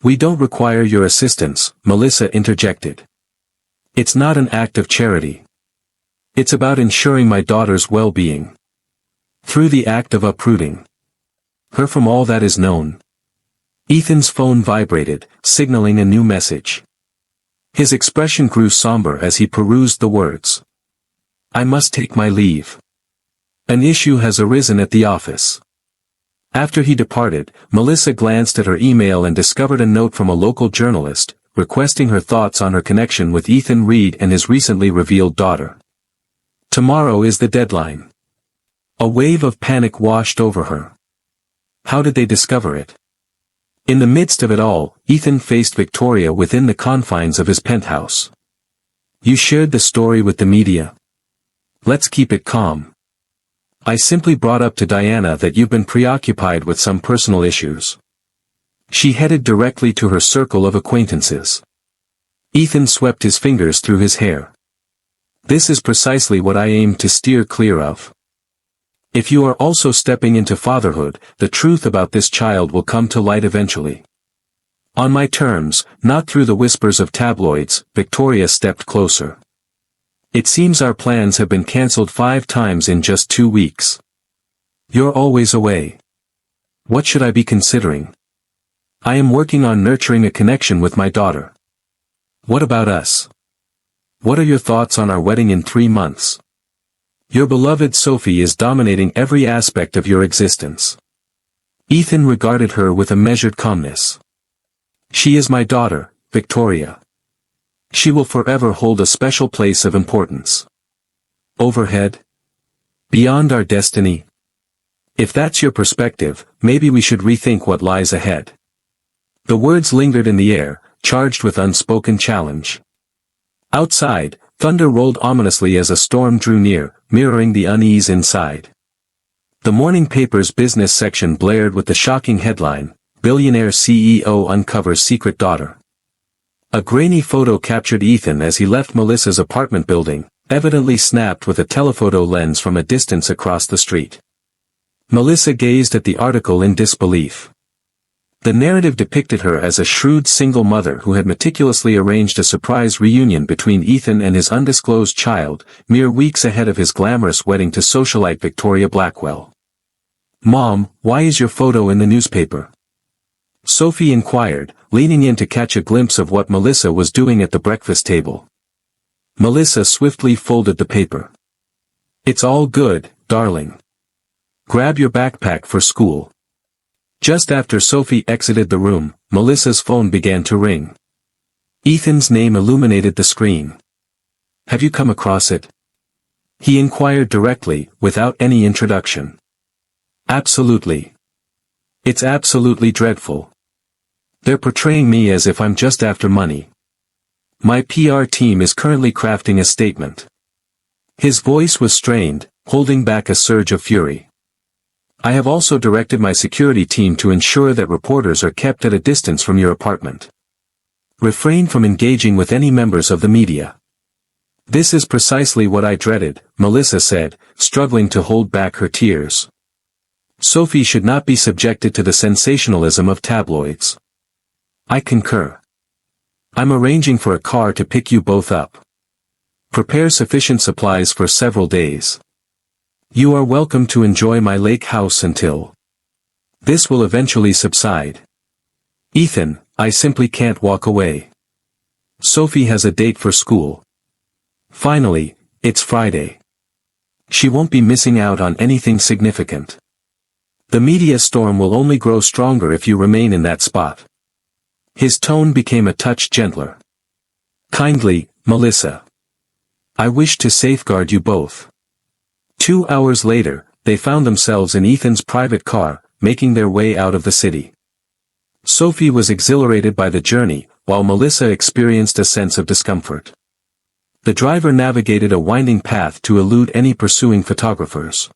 "We don't require your assistance," Melissa interjected. "It's not an act of charity. It's about ensuring my daughter's well-being. Through the act of uprooting her from all that is known." Ethan's phone vibrated, signaling a new message. His expression grew somber as he perused the words. I must take my leave. An issue has arisen at the office. After he departed, Melissa glanced at her email and discovered a note from a local journalist, requesting her thoughts on her connection with Ethan Reed and his recently revealed daughter. Tomorrow is the deadline. A wave of panic washed over her. How did they discover it? In the midst of it all, Ethan faced Victoria within the confines of his penthouse. You shared the story with the media. Let's keep it calm. I simply brought up to Diana that you've been preoccupied with some personal issues. She headed directly to her circle of acquaintances. Ethan swept his fingers through his hair. This is precisely what I aim to steer clear of. If you are also stepping into fatherhood, the truth about this child will come to light eventually. On my terms, not through the whispers of tabloids. Victoria stepped closer. It seems our plans have been cancelled 5 times in just 2 weeks. You're always away. What should I be considering? I am working on nurturing a connection with my daughter. What about us? What are your thoughts on our wedding in 3 months? Your beloved Sophie is dominating every aspect of your existence. Ethan regarded her with a measured calmness. She is my daughter, Victoria. She will forever hold a special place of importance. Overhead? Beyond our destiny? If that's your perspective, maybe we should rethink what lies ahead. The words lingered in the air, charged with unspoken challenge. Outside, thunder rolled ominously as a storm drew near, mirroring the unease inside. The morning paper's business section blared with the shocking headline, Billionaire CEO uncovers secret daughter. A grainy photo captured Ethan as he left Melissa's apartment building, evidently snapped with a telephoto lens from a distance across the street. Melissa gazed at the article in disbelief. The narrative depicted her as a shrewd single mother who had meticulously arranged a surprise reunion between Ethan and his undisclosed child, mere weeks ahead of his glamorous wedding to socialite Victoria Blackwell. Mom, why is your photo in the newspaper? Sophie inquired, leaning in to catch a glimpse of what Melissa was doing at the breakfast table. Melissa swiftly folded the paper. It's all good, darling. Grab your backpack for school. Just after Sophie exited the room, Melissa's phone began to ring. Ethan's name illuminated the screen. Have you come across it? He inquired directly, without any introduction. Absolutely. It's absolutely dreadful. They're portraying me as if I'm just after money. My PR team is currently crafting a statement. His voice was strained, holding back a surge of fury. I have also directed my security team to ensure that reporters are kept at a distance from your apartment. Refrain from engaging with any members of the media. This is precisely what I dreaded, Melissa said, struggling to hold back her tears. Sophie should not be subjected to the sensationalism of tabloids. I concur. I'm arranging for a car to pick you both up. Prepare sufficient supplies for several days. You are welcome to enjoy my lake house until this will eventually subside. Ethan, I simply can't walk away. Sophie has a date for school. Finally, it's Friday. She won't be missing out on anything significant. The media storm will only grow stronger if you remain in that spot. His tone became a touch gentler. Kindly, Melissa. I wish to safeguard you both. 2 hours later, they found themselves in Ethan's private car, making their way out of the city. Sophie was exhilarated by the journey, while Melissa experienced a sense of discomfort. The driver navigated a winding path to elude any pursuing photographers.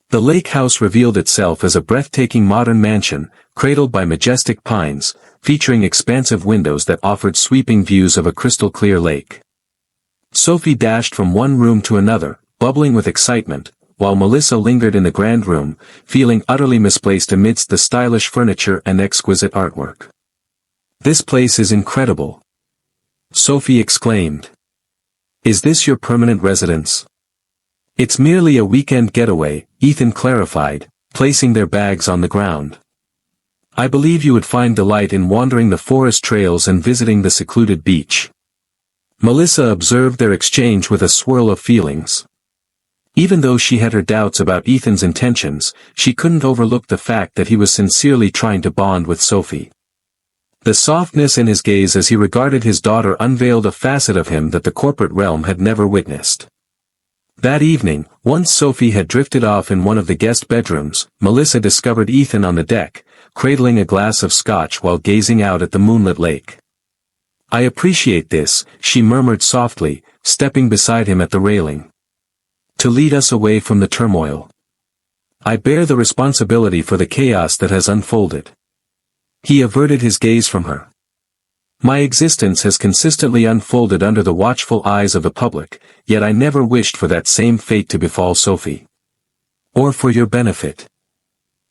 The lake house revealed itself as a breathtaking modern mansion, cradled by majestic pines, featuring expansive windows that offered sweeping views of a crystal-clear lake. Sophie dashed from one room to another, bubbling with excitement, while Melissa lingered in the grand room, feeling utterly misplaced amidst the stylish furniture and exquisite artwork. This place is incredible. Sophie exclaimed. Is this your permanent residence? It's merely a weekend getaway, Ethan clarified, placing their bags on the ground. I believe you would find delight in wandering the forest trails and visiting the secluded beach. Melissa observed their exchange with a swirl of feelings. Even though she had her doubts about Ethan's intentions, she couldn't overlook the fact that he was sincerely trying to bond with Sophie. The softness in his gaze as he regarded his daughter unveiled a facet of him that the corporate realm had never witnessed. That evening, once Sophie had drifted off in one of the guest bedrooms, Melissa discovered Ethan on the deck, cradling a glass of scotch while gazing out at the moonlit lake. "I appreciate this," she murmured softly, stepping beside him at the railing. "To lead us away from the turmoil. I bear the responsibility for the chaos that has unfolded." He averted his gaze from her. "My existence has consistently unfolded under the watchful eyes of the public, yet I never wished for that same fate to befall Sophie. Or for your benefit.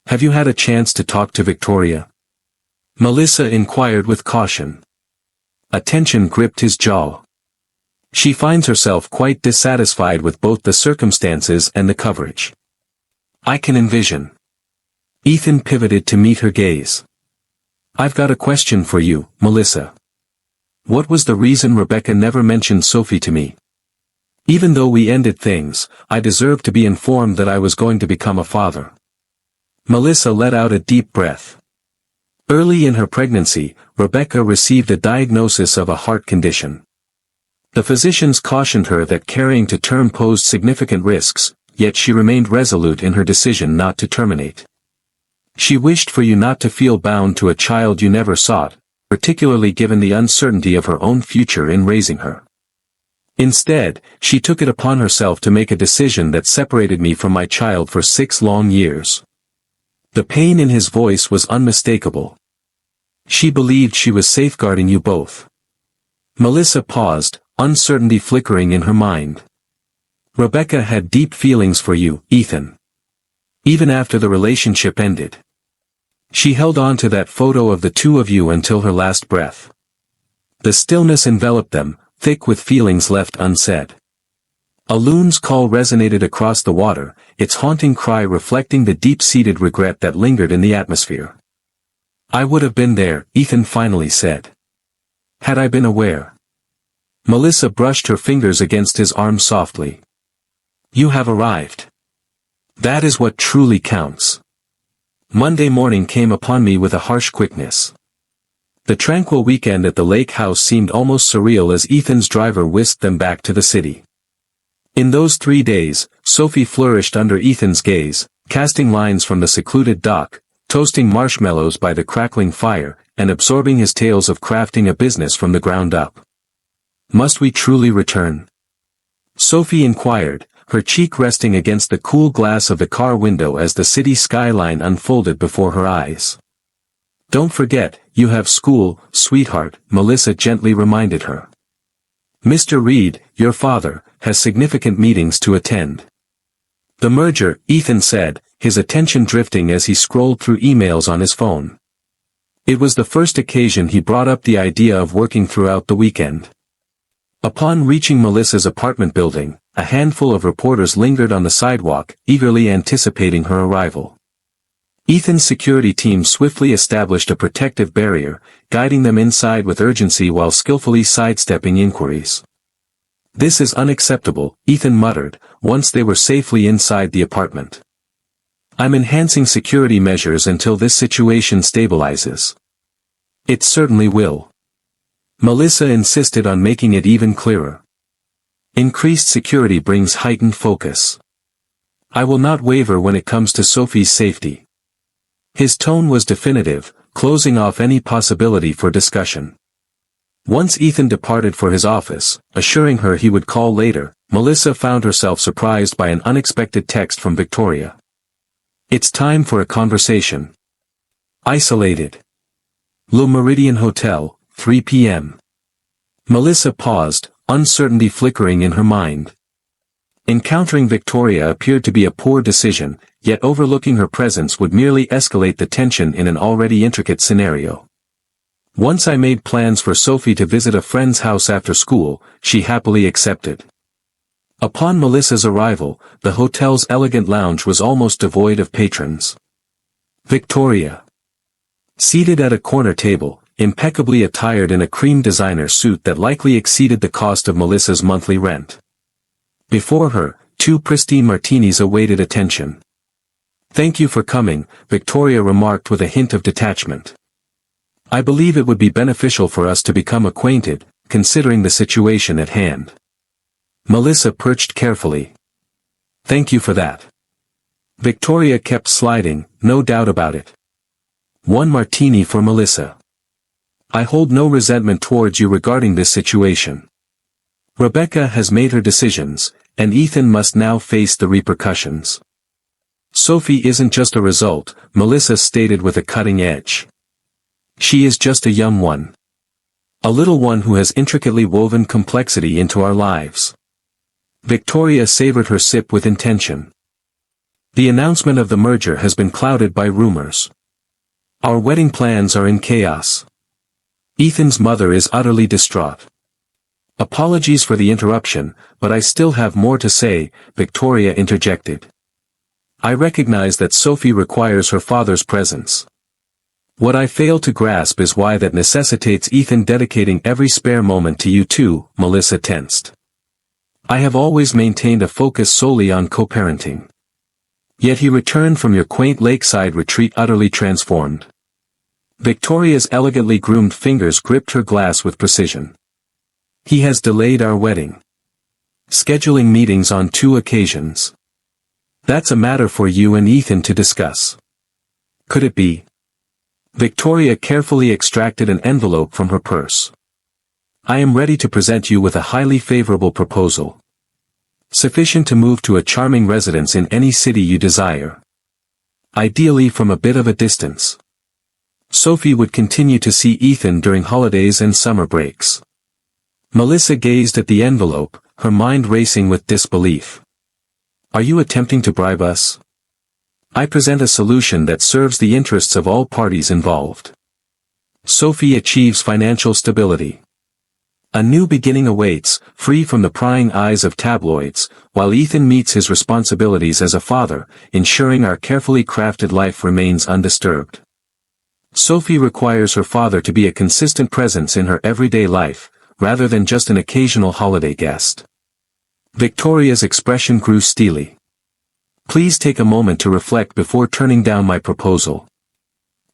Have you had a chance to talk to Victoria?" Melissa inquired with caution. A tension gripped his jaw. She finds herself quite dissatisfied with both the circumstances and the coverage. "I can envision." Ethan pivoted to meet her gaze. "I've got a question for you, Melissa. What was the reason Rebecca never mentioned Sophie to me? Even though we ended things, I deserved to be informed that I was going to become a father." Melissa let out a deep breath. Early in her pregnancy, Rebecca received a diagnosis of a heart condition. The physicians cautioned her that carrying to term posed significant risks, yet she remained resolute in her decision not to terminate. She wished for you not to feel bound to a child you never sought, particularly given the uncertainty of her own future in raising her. Instead, she took it upon herself to make a decision that separated me from my child for 6 long years. The pain in his voice was unmistakable. She believed she was safeguarding you both. Melissa paused, uncertainty flickering in her mind. Rebecca had deep feelings for you, Ethan. Even after the relationship ended. She held on to that photo of the two of you until her last breath. The stillness enveloped them, thick with feelings left unsaid. A loon's call resonated across the water, its haunting cry reflecting the deep-seated regret that lingered in the atmosphere. "I would have been there," Ethan finally said. "Had I been aware." Melissa brushed her fingers against his arm softly. "You have arrived. That is what truly counts." Monday morning came upon me with a harsh quickness. The tranquil weekend at the lake house seemed almost surreal as Ethan's driver whisked them back to the city. In those 3 days, Sophie flourished under Ethan's gaze, casting lines from the secluded dock, toasting marshmallows by the crackling fire, and absorbing his tales of crafting a business from the ground up. "Must we truly return?" Sophie inquired, her cheek resting against the cool glass of the car window as the city skyline unfolded before her eyes. "Don't forget, you have school, sweetheart," Melissa gently reminded her. "Mr. Reed, your father, has significant meetings to attend." "The merger," Ethan said, his attention drifting as he scrolled through emails on his phone. It was the first occasion he brought up the idea of working throughout the weekend. Upon reaching Melissa's apartment building, a handful of reporters lingered on the sidewalk, eagerly anticipating her arrival. Ethan's security team swiftly established a protective barrier, guiding them inside with urgency while skillfully sidestepping inquiries. "This is unacceptable," Ethan muttered, once they were safely inside the apartment. "I'm enhancing security measures until this situation stabilizes." "It certainly will." Melissa insisted on making it even clearer. "Increased security brings heightened focus. I will not waver when it comes to Sophie's safety." His tone was definitive, closing off any possibility for discussion. Once Ethan departed for his office, assuring her he would call later, Melissa found herself surprised by an unexpected text from Victoria. "It's time for a conversation. Isolated. Le Méridien Hotel, 3 p.m. Melissa paused, uncertainty flickering in her mind. Encountering Victoria appeared to be a poor decision, yet overlooking her presence would merely escalate the tension in an already intricate scenario. Once I made plans for Sophie to visit a friend's house after school, she happily accepted. Upon Melissa's arrival, the hotel's elegant lounge was almost devoid of patrons. "Victoria." Seated at a corner table, impeccably attired in a cream designer suit that likely exceeded the cost of Melissa's monthly rent. Before her, 2 pristine martinis awaited attention. "Thank you for coming," Victoria remarked with a hint of detachment. "I believe it would be beneficial for us to become acquainted, considering the situation at hand." Melissa perched carefully. "Thank you for that." Victoria kept sliding, no doubt about it. "1 martini for Melissa. I hold no resentment towards you regarding this situation. Rebecca has made her decisions, and Ethan must now face the repercussions." "Sophie isn't just a result," Melissa stated with a cutting edge. "She is just a young one. A little one who has intricately woven complexity into our lives." Victoria savored her sip with intention. "The announcement of the merger has been clouded by rumors. Our wedding plans are in chaos. Ethan's mother is utterly distraught." "Apologies for the interruption, but I still have more to say," Victoria interjected. "I recognize that Sophie requires her father's presence. What I fail to grasp is why that necessitates Ethan dedicating every spare moment to you two." Melissa tensed. "I have always maintained a focus solely on co-parenting. Yet he returned from your quaint lakeside retreat utterly transformed." Victoria's elegantly groomed fingers gripped her glass with precision. "He has delayed our wedding. Scheduling meetings on 2 occasions. That's a matter for you and Ethan to discuss." "Could it be?" Victoria carefully extracted an envelope from her purse. "I am ready to present you with a highly favorable proposal. Sufficient to move to a charming residence in any city you desire. Ideally from a bit of a distance. Sophie would continue to see Ethan during holidays and summer breaks." Melissa gazed at the envelope, her mind racing with disbelief. "Are you attempting to bribe us? I present a solution that serves the interests of all parties involved. Sophie achieves financial stability. A new beginning awaits, free from the prying eyes of tabloids, while Ethan meets his responsibilities as a father, ensuring our carefully crafted life remains undisturbed. Sophie requires her father to be a consistent presence in her everyday life, rather than just an occasional holiday guest." Victoria's expression grew steely. "Please take a moment to reflect before turning down my proposal.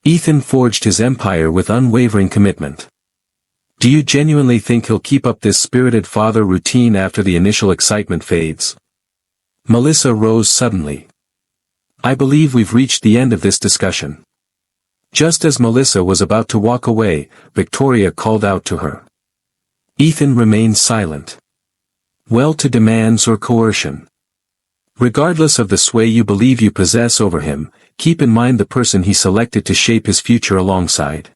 Ethan forged his empire with unwavering commitment. Do you genuinely think he'll keep up this spirited father routine after the initial excitement fades?" Melissa rose suddenly. "I believe we've reached the end of this discussion." Just as Melissa was about to walk away, Victoria called out to her. Ethan remained silent. "Well, to demands or coercion. Regardless of the sway you believe you possess over him, keep in mind the person he selected to shape his future alongside."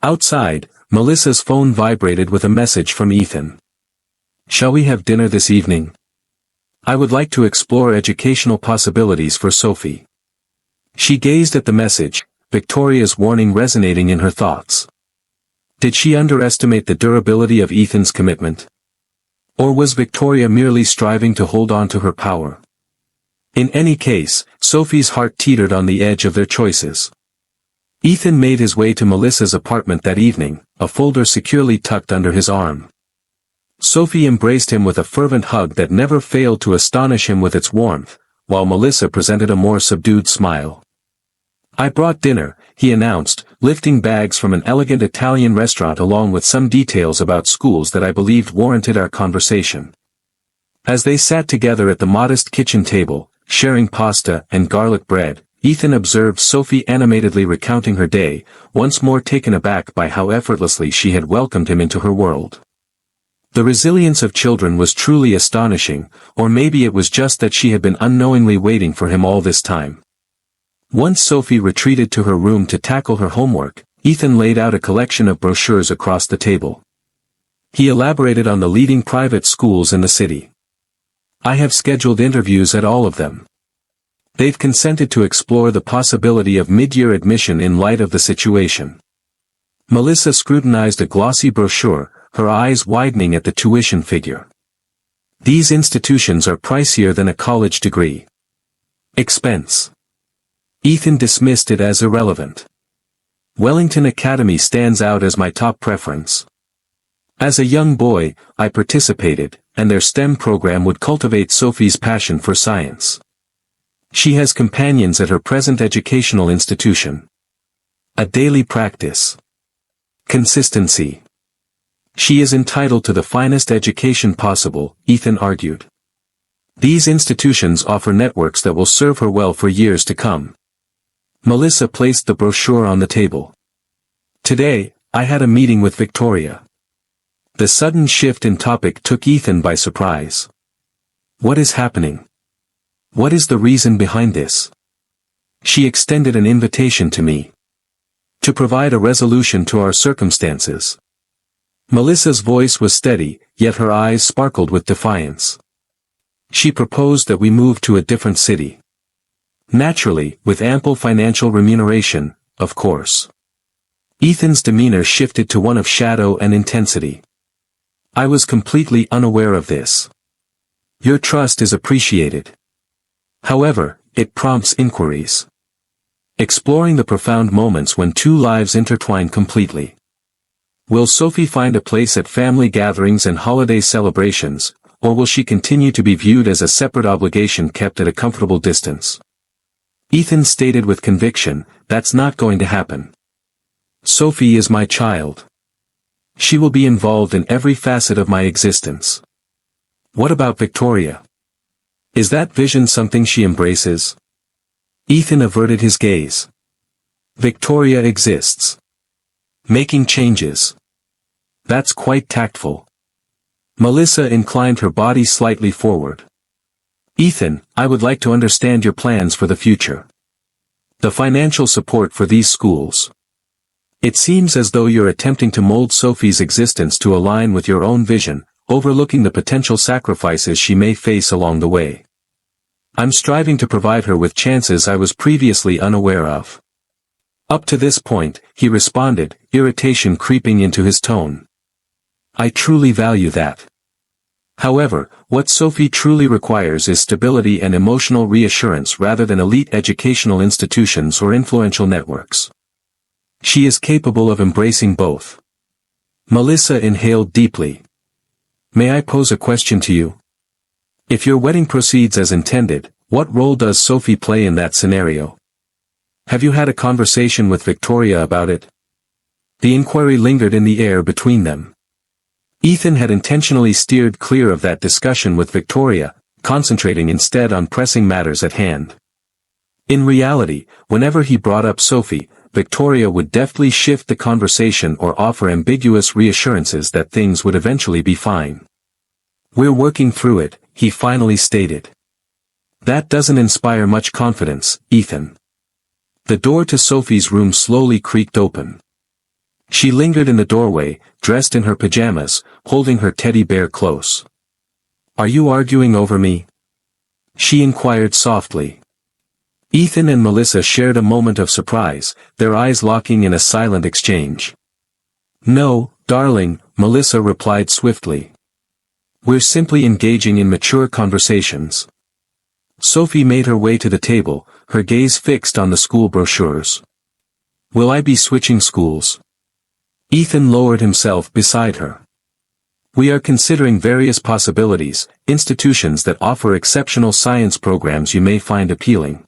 Outside, Melissa's phone vibrated with a message from Ethan. "Shall we have dinner this evening? I would like to explore educational possibilities for Sophie." She gazed at the message, Victoria's warning resonating in her thoughts. Did she underestimate the durability of Ethan's commitment? Or was Victoria merely striving to hold on to her power? In any case, Sophie's heart teetered on the edge of their choices. Ethan made his way to Melissa's apartment that evening, a folder securely tucked under his arm. Sophie embraced him with a fervent hug that never failed to astonish him with its warmth, while Melissa presented a more subdued smile. "I brought dinner," he announced, lifting bags from an elegant Italian restaurant along with some details about schools that I believed warranted our conversation. As they sat together at the modest kitchen table, sharing pasta and garlic bread, Ethan observed Sophie animatedly recounting her day, once more taken aback by how effortlessly she had welcomed him into her world. The resilience of children was truly astonishing, or maybe it was just that she had been unknowingly waiting for him all this time. Once Sophie retreated to her room to tackle her homework, Ethan laid out a collection of brochures across the table. He elaborated on the leading private schools in the city. "I have scheduled interviews at all of them. They've consented to explore the possibility of mid-year admission in light of the situation." Melissa scrutinized a glossy brochure, her eyes widening at the tuition figure. "These institutions are pricier than a college degree. Expense." Ethan dismissed it as irrelevant. Wellington Academy stands out as my top preference. As a young boy, I participated, and their STEM program would cultivate Sophie's passion for science. She has companions at her present educational institution. A daily practice. Consistency. She is entitled to the finest education possible, Ethan argued. These institutions offer networks that will serve her well for years to come. Melissa placed the brochure on the table. Today, I had a meeting with Victoria. The sudden shift in topic took Ethan by surprise. What is happening? What is the reason behind this? She extended an invitation to me. To provide a resolution to our circumstances. Melissa's voice was steady, yet her eyes sparkled with defiance. She proposed that we move to a different city. Naturally, with ample financial remuneration, of course. Ethan's demeanor shifted to one of shadow and intensity. I was completely unaware of this. Your trust is appreciated. However, it prompts inquiries. Exploring the profound moments when two lives intertwine completely. Will Sophie find a place at family gatherings and holiday celebrations, or will she continue to be viewed as a separate obligation kept at a comfortable distance? Ethan stated with conviction, that's not going to happen. Sophie is my child. She will be involved in every facet of my existence. What about Victoria? Is that vision something she embraces? Ethan averted his gaze. Victoria exists. Making changes. That's quite tactful. Melissa inclined her body slightly forward. Ethan, I would like to understand your plans for the future. The financial support for these schools. It seems as though you're attempting to mold Sophie's existence to align with your own vision, overlooking the potential sacrifices she may face along the way. I'm striving to provide her with chances I was previously unaware of. Up to this point, he responded, irritation creeping into his tone. I truly value that. However, what Sophie truly requires is stability and emotional reassurance rather than elite educational institutions or influential networks. She is capable of embracing both. Melissa inhaled deeply. May I pose a question to you? If your wedding proceeds as intended, what role does Sophie play in that scenario? Have you had a conversation with Victoria about it? The inquiry lingered in the air between them. Ethan had intentionally steered clear of that discussion with Victoria, concentrating instead on pressing matters at hand. In reality, whenever he brought up Sophie, Victoria would deftly shift the conversation or offer ambiguous reassurances that things would eventually be fine. We're working through it, he finally stated. That doesn't inspire much confidence, Ethan. The door to Sophie's room slowly creaked open. She lingered in the doorway, dressed in her pajamas, holding her teddy bear close. Are you arguing over me? She inquired softly. Ethan and Melissa shared a moment of surprise, their eyes locking in a silent exchange. No, darling, Melissa replied swiftly. We're simply engaging in mature conversations. Sophie made her way to the table, her gaze fixed on the school brochures. Will I be switching schools? Ethan lowered himself beside her. We are considering various possibilities, institutions that offer exceptional science programs you may find appealing.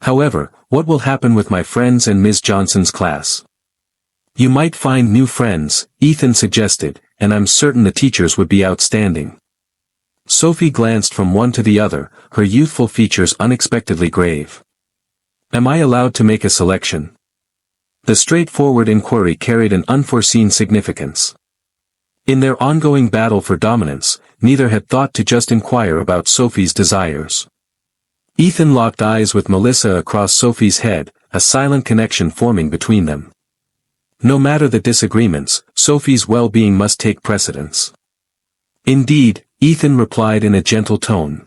However, what will happen with my friends and Ms. Johnson's class? You might find new friends, Ethan suggested, and I'm certain the teachers would be outstanding. Sophie glanced from one to the other, her youthful features unexpectedly grave. Am I allowed to make a selection? The straightforward inquiry carried an unforeseen significance. In their ongoing battle for dominance, neither had thought to just inquire about Sophie's desires. Ethan locked eyes with Melissa across Sophie's head, a silent connection forming between them. No matter the disagreements, Sophie's well-being must take precedence. Indeed, Ethan replied in a gentle tone.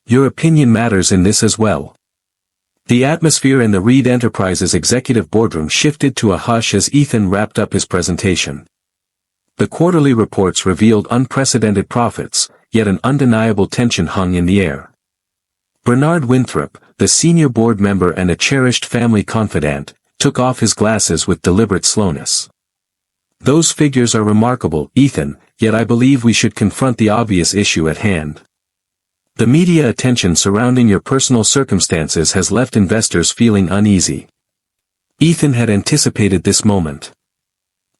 Your opinion matters in this as well. The atmosphere in the Reed Enterprises executive boardroom shifted to a hush as Ethan wrapped up his presentation. The quarterly reports revealed unprecedented profits, yet an undeniable tension hung in the air. Bernard Winthrop, the senior board member and a cherished family confidant, took off his glasses with deliberate slowness. Those figures are remarkable, Ethan, yet I believe we should confront the obvious issue at hand. The media attention surrounding your personal circumstances has left investors feeling uneasy. Ethan had anticipated this moment.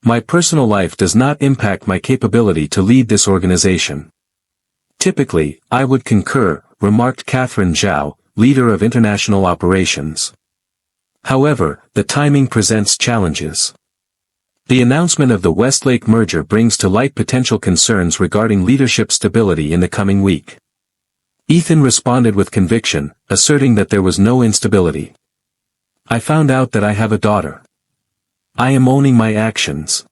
My personal life does not impact my capability to lead this organization. Typically, I would concur, remarked Catherine Zhao, leader of international operations. However, the timing presents challenges. The announcement of the Westlake merger brings to light potential concerns regarding leadership stability in the coming week. Ethan responded with conviction, asserting that there was no instability. I found out that I have a daughter. I am owning my actions.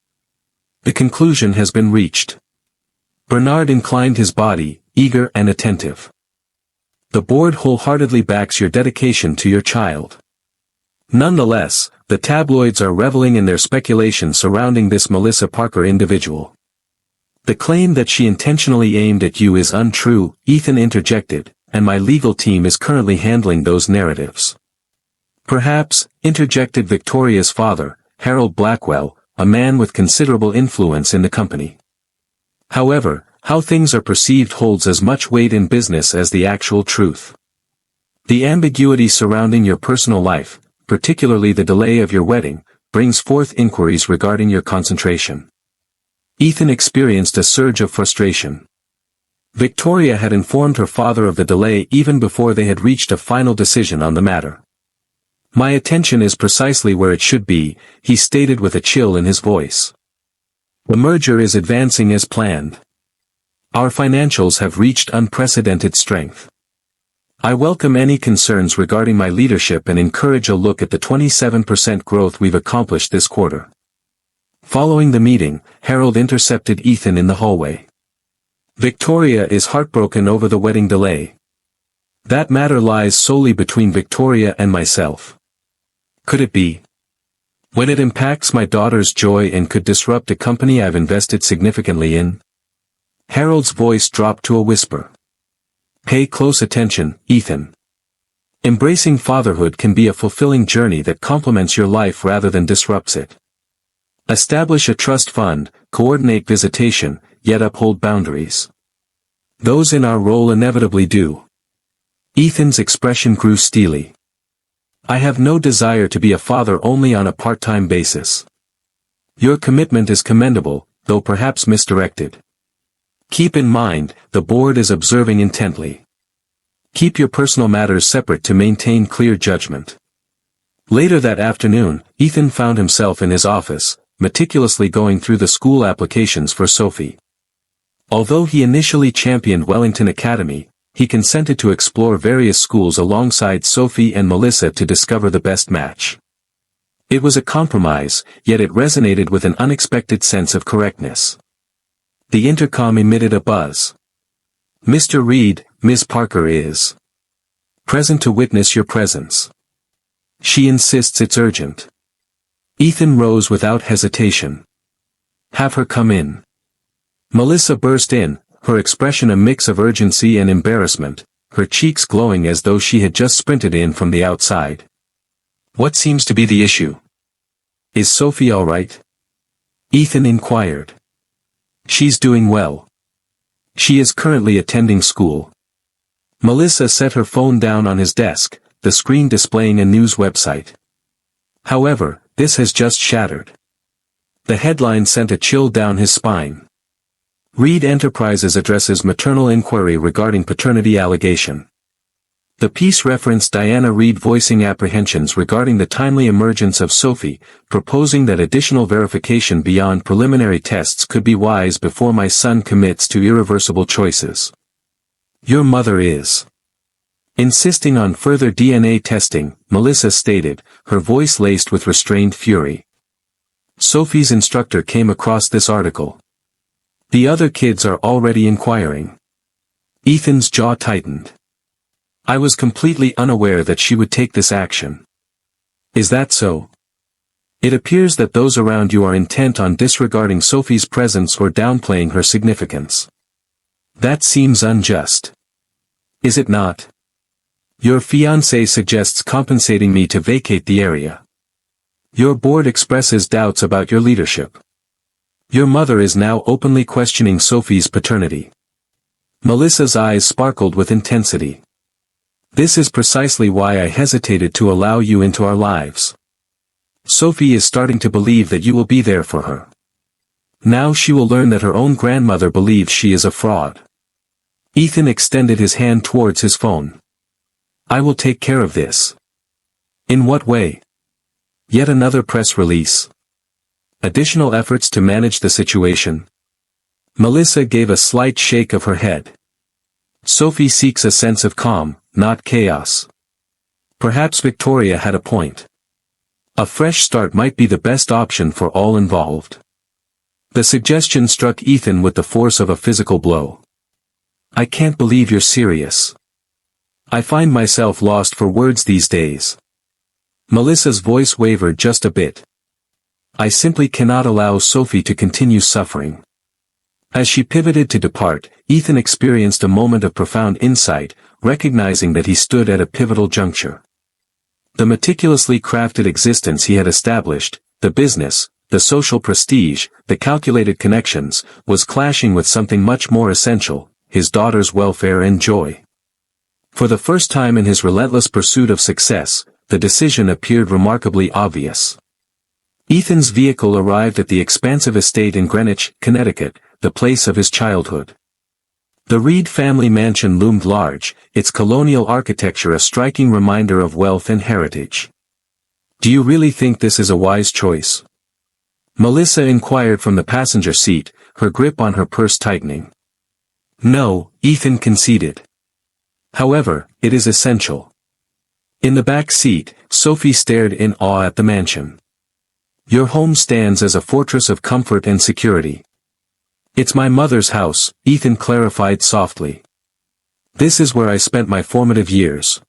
The conclusion has been reached. Bernard inclined his body, eager and attentive. The board wholeheartedly backs your dedication to your child. Nonetheless, the tabloids are reveling in their speculation surrounding this Melissa Parker individual. The claim that she intentionally aimed at you is untrue, Ethan interjected, and my legal team is currently handling those narratives. Perhaps, interjected Victoria's father, Harold Blackwell, a man with considerable influence in the company. However, how things are perceived holds as much weight in business as the actual truth. The ambiguity surrounding your personal life, particularly the delay of your wedding, brings forth inquiries regarding your concentration. Ethan experienced a surge of frustration. Victoria had informed her father of the delay even before they had reached a final decision on the matter. My attention is precisely where it should be, he stated with a chill in his voice. The merger is advancing as planned. Our financials have reached unprecedented strength. I welcome any concerns regarding my leadership and encourage a look at the 27% growth we've accomplished this quarter. Following the meeting, Harold intercepted Ethan in the hallway. Victoria is heartbroken over the wedding delay. That matter lies solely between Victoria and myself. Could it be? When it impacts my daughter's joy and could disrupt a company I've invested significantly in? Harold's voice dropped to a whisper. Pay close attention, Ethan. Embracing fatherhood can be a fulfilling journey that complements your life rather than disrupts it. Establish a trust fund, coordinate visitation, yet uphold boundaries. Those in our role inevitably do. Ethan's expression grew steely. I have no desire to be a father only on a part-time basis. Your commitment is commendable, though perhaps misdirected. Keep in mind, the board is observing intently. Keep your personal matters separate to maintain clear judgment. Later that afternoon, Ethan found himself in his office, meticulously going through the school applications for Sophie. Although he initially championed Wellington Academy, he consented to explore various schools alongside Sophie and Melissa to discover the best match. It was a compromise, yet it resonated with an unexpected sense of correctness. The intercom emitted a buzz. Mr. Reed, Miss Parker is present to witness your presence. She insists it's urgent. Ethan rose without hesitation. Have her come in. Melissa burst in, her expression a mix of urgency and embarrassment, her cheeks glowing as though she had just sprinted in from the outside. What seems to be the issue? Is Sophie all right? Ethan inquired. She's doing well. She is currently attending school. Melissa set her phone down on his desk, the screen displaying a news website. However, this has just shattered. The headline sent a chill down his spine. Reed Enterprises addresses maternal inquiry regarding paternity allegation. The piece referenced Diana Reed voicing apprehensions regarding the timely emergence of Sophie, proposing that additional verification beyond preliminary tests could be wise before my son commits to irreversible choices. Your mother is insisting on further DNA testing, Melissa stated, her voice laced with restrained fury. Sophie's instructor came across this article. The other kids are already inquiring. Ethan's jaw tightened. I was completely unaware that she would take this action. Is that so? It appears that those around you are intent on disregarding Sophie's presence or downplaying her significance. That seems unjust. Is it not? Your fiancé suggests compensating me to vacate the area. Your board expresses doubts about your leadership. Your mother is now openly questioning Sophie's paternity. Melissa's eyes sparkled with intensity. This is precisely why I hesitated to allow you into our lives. Sophie is starting to believe that you will be there for her. Now she will learn that her own grandmother believes she is a fraud. Ethan extended his hand towards his phone. I will take care of this. In what way? Yet another press release. Additional efforts to manage the situation. Melissa gave a slight shake of her head. Sophie seeks a sense of calm, not chaos. Perhaps Victoria had a point. A fresh start might be the best option for all involved. The suggestion struck Ethan with the force of a physical blow. I can't believe you're serious. I find myself lost for words these days. Melissa's voice wavered just a bit. I simply cannot allow Sophie to continue suffering. As she pivoted to depart, Ethan experienced a moment of profound insight, recognizing that he stood at a pivotal juncture. The meticulously crafted existence he had established, the business, the social prestige, the calculated connections, was clashing with something much more essential, his daughter's welfare and joy. For the first time in his relentless pursuit of success, the decision appeared remarkably obvious. Ethan's vehicle arrived at the expansive estate in Greenwich, Connecticut, the place of his childhood. The Reed family mansion loomed large, its colonial architecture a striking reminder of wealth and heritage. Do you really think this is a wise choice? Melissa inquired from the passenger seat, her grip on her purse tightening. No, Ethan conceded. However, it is essential. In the back seat, Sophie stared in awe at the mansion. Your home stands as a fortress of comfort and security. It's my mother's house, Ethan clarified softly. This is where I spent my formative years.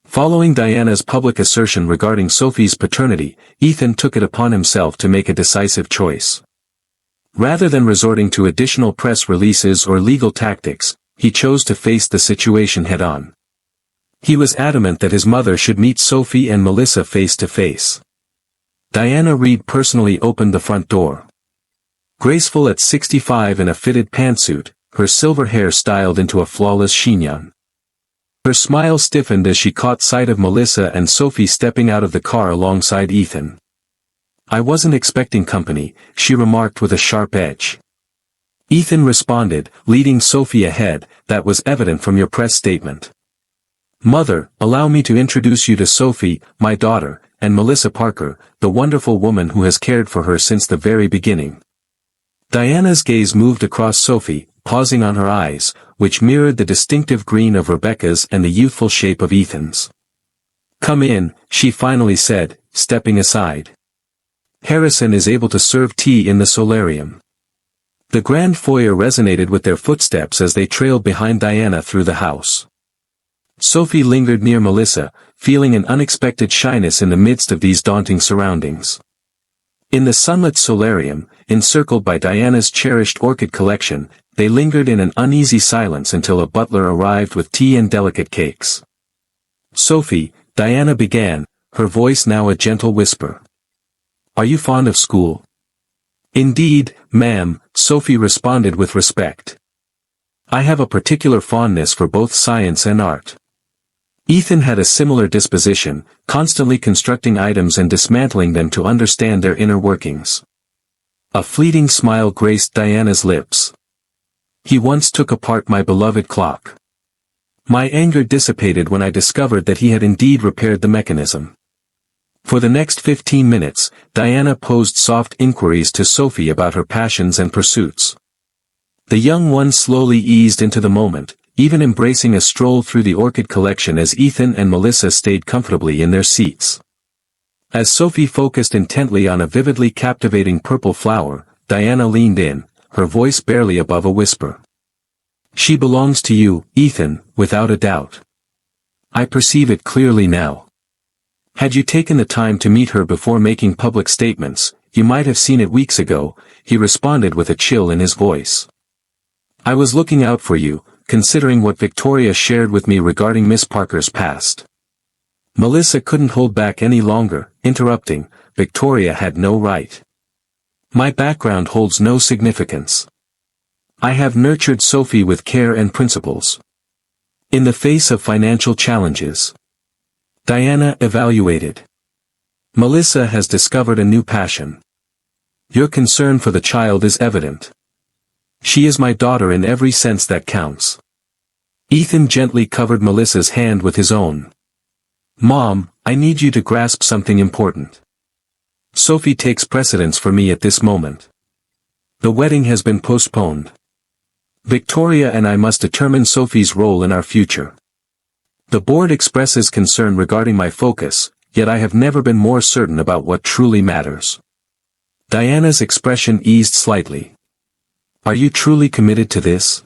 Following Diana's public assertion regarding Sophie's paternity, Ethan took it upon himself to make a decisive choice. Rather than resorting to additional press releases or legal tactics, he chose to face the situation head-on. He was adamant that his mother should meet Sophie and Melissa face to face. Diana Reed personally opened the front door. Graceful at 65 in a fitted pantsuit, her silver hair styled into a flawless chignon. Her smile stiffened as she caught sight of Melissa and Sophie stepping out of the car alongside Ethan. I wasn't expecting company, she remarked with a sharp edge. Ethan responded, leading Sophie ahead, that was evident from your press statement. Mother, allow me to introduce you to Sophie, my daughter, and Melissa Parker, the wonderful woman who has cared for her since the very beginning. Diana's gaze moved across Sophie, pausing on her eyes, which mirrored the distinctive green of Rebecca's and the youthful shape of Ethan's. Come in, she finally said, stepping aside. Harrison is able to serve tea in the solarium. The grand foyer resonated with their footsteps as they trailed behind Diana through the house. Sophie lingered near Melissa, feeling an unexpected shyness in the midst of these daunting surroundings. In the sunlit solarium, encircled by Diana's cherished orchid collection, they lingered in an uneasy silence until a butler arrived with tea and delicate cakes. Sophie, Diana began, her voice now a gentle whisper. Are you fond of school? Indeed, ma'am, Sophie responded with respect. I have a particular fondness for both science and art. Ethan had a similar disposition, constantly constructing items and dismantling them to understand their inner workings. A fleeting smile graced Diana's lips. He once took apart my beloved clock. My anger dissipated when I discovered that he had indeed repaired the mechanism. For the next 15 minutes, Diana posed soft inquiries to Sophie about her passions and pursuits. The young one slowly eased into the moment, even embracing a stroll through the orchid collection as Ethan and Melissa stayed comfortably in their seats. As Sophie focused intently on a vividly captivating purple flower, Diana leaned in, her voice barely above a whisper. She belongs to you, Ethan, without a doubt. I perceive it clearly now. Had you taken the time to meet her before making public statements, you might have seen it weeks ago, he responded with a chill in his voice. I was looking out for you, considering what Victoria shared with me regarding Miss Parker's past. Melissa couldn't hold back any longer, interrupting, Victoria had no right. My background holds no significance. I have nurtured Sophie with care and principles. In the face of financial challenges, Diana evaluated. Melissa has discovered a new passion. Your concern for the child is evident. She is my daughter in every sense that counts. Ethan gently covered Melissa's hand with his own. Mom, I need you to grasp something important. Sophie takes precedence for me at this moment. The wedding has been postponed. Victoria and I must determine Sophie's role in our future. The board expresses concern regarding my focus, yet I have never been more certain about what truly matters. Diana's expression eased slightly. Are you truly committed to this?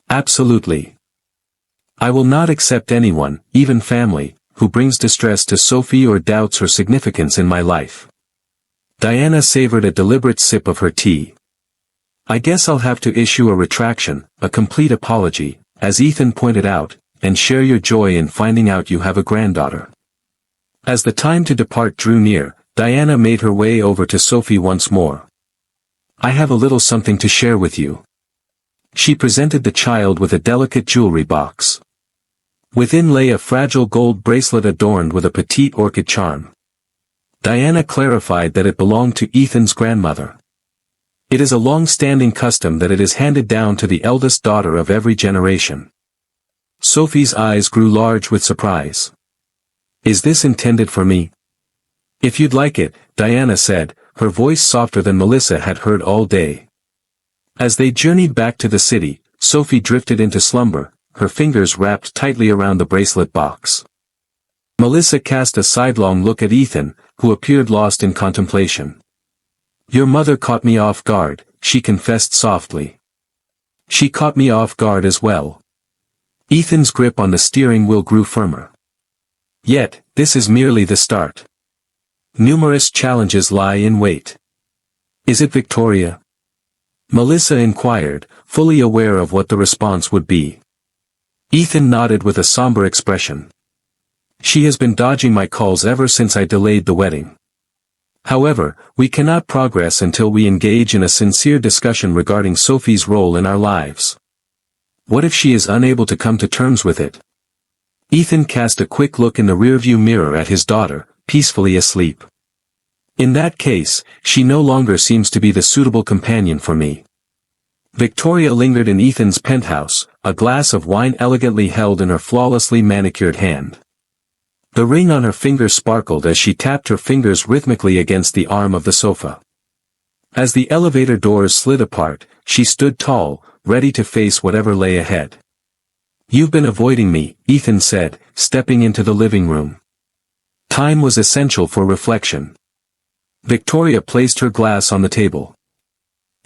Absolutely. I will not accept anyone, even family, who brings distress to Sophie or doubts her significance in my life. Diana savored a deliberate sip of her tea. I guess I'll have to issue a retraction, a complete apology, as Ethan pointed out, and share your joy in finding out you have a granddaughter. As the time to depart drew near, Diana made her way over to Sophie once more. I have a little something to share with you. She presented the child with a delicate jewelry box. Within lay a fragile gold bracelet adorned with a petite orchid charm. Diana clarified that it belonged to Ethan's grandmother. It is a long-standing custom that it is handed down to the eldest daughter of every generation. Sophie's eyes grew large with surprise. Is this intended for me? If you'd like it, Diana said, her voice softer than Melissa had heard all day. As they journeyed back to the city, Sophie drifted into slumber, her fingers wrapped tightly around the bracelet box. Melissa cast a sidelong look at Ethan, who appeared lost in contemplation. Your mother caught me off guard, she confessed softly. She caught me off guard as well. Ethan's grip on the steering wheel grew firmer. Yet, this is merely the start. Numerous challenges lie in wait. Is it Victoria? Melissa inquired, fully aware of what the response would be. Ethan nodded with a somber expression. She has been dodging my calls ever since I delayed the wedding. However, we cannot progress until we engage in a sincere discussion regarding Sophie's role in our lives. What if she is unable to come to terms with it? Ethan cast a quick look in the rearview mirror at his daughter, peacefully asleep. In that case, she no longer seems to be the suitable companion for me. Victoria lingered in Ethan's penthouse, a glass of wine elegantly held in her flawlessly manicured hand. The ring on her finger sparkled as she tapped her fingers rhythmically against the arm of the sofa. As the elevator doors slid apart, she stood tall, ready to face whatever lay ahead. You've been avoiding me, Ethan said, stepping into the living room. Time was essential for reflection. Victoria placed her glass on the table.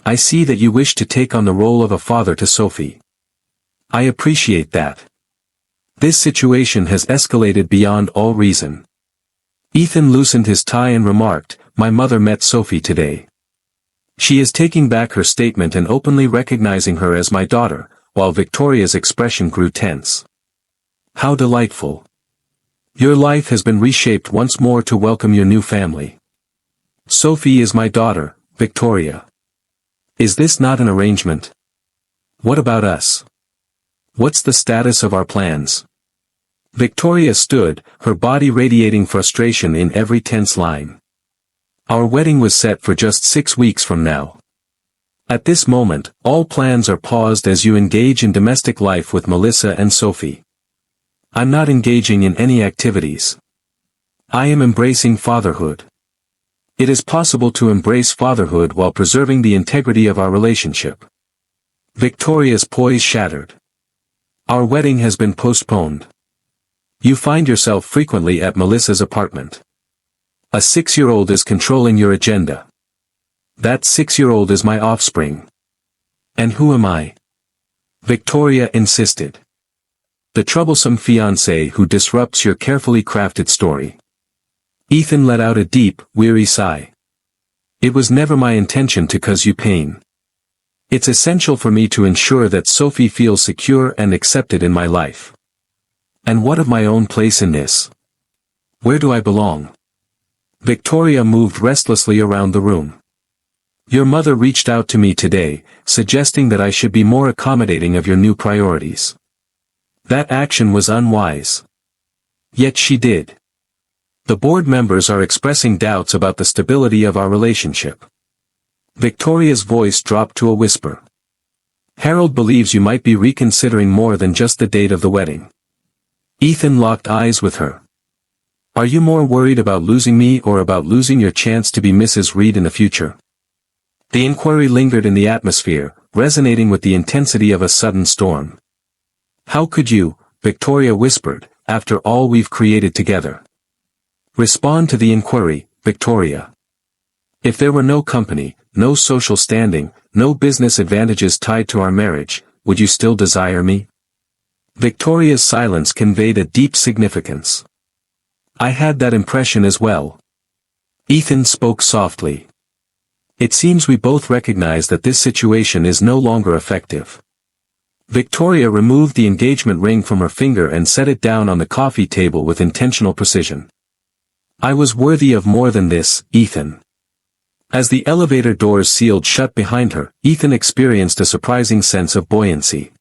I see that you wish to take on the role of a father to Sophie. I appreciate that. This situation has escalated beyond all reason. Ethan loosened his tie and remarked, my mother met Sophie today. She is taking back her statement and openly recognizing her as my daughter, while Victoria's expression grew tense. How delightful. Your life has been reshaped once more to welcome your new family. Sophie is my daughter, Victoria. Is this not an arrangement? What about us? What's the status of our plans? Victoria stood, her body radiating frustration in every tense line. Our wedding was set for just 6 weeks from now. At this moment, all plans are paused as you engage in domestic life with Melissa and Sophie. I'm not engaging in any activities. I am embracing fatherhood. It is possible to embrace fatherhood while preserving the integrity of our relationship. Victoria's poise shattered. Our wedding has been postponed. You find yourself frequently at Melissa's apartment. A 6-year-old is controlling your agenda. That 6-year-old is my offspring. And who am I? Victoria insisted. The troublesome fiancé who disrupts your carefully crafted story. Ethan let out a deep, weary sigh. It was never my intention to cause you pain. It's essential for me to ensure that Sophie feels secure and accepted in my life. And what of my own place in this? Where do I belong? Victoria moved restlessly around the room. Your mother reached out to me today, suggesting that I should be more accommodating of your new priorities. That action was unwise. Yet she did. The board members are expressing doubts about the stability of our relationship. Victoria's voice dropped to a whisper. Harold believes you might be reconsidering more than just the date of the wedding. Ethan locked eyes with her. Are you more worried about losing me or about losing your chance to be Mrs. Reed in the future? The inquiry lingered in the atmosphere, resonating with the intensity of a sudden storm. How could you, Victoria whispered, after all we've created together? Respond to the inquiry, Victoria. If there were no company, no social standing, no business advantages tied to our marriage, would you still desire me? Victoria's silence conveyed a deep significance. I had that impression as well. Ethan spoke softly. It seems we both recognize that this situation is no longer effective. Victoria removed the engagement ring from her finger and set it down on the coffee table with intentional precision. I was worthy of more than this, Ethan. As the elevator doors sealed shut behind her, Ethan experienced a surprising sense of buoyancy.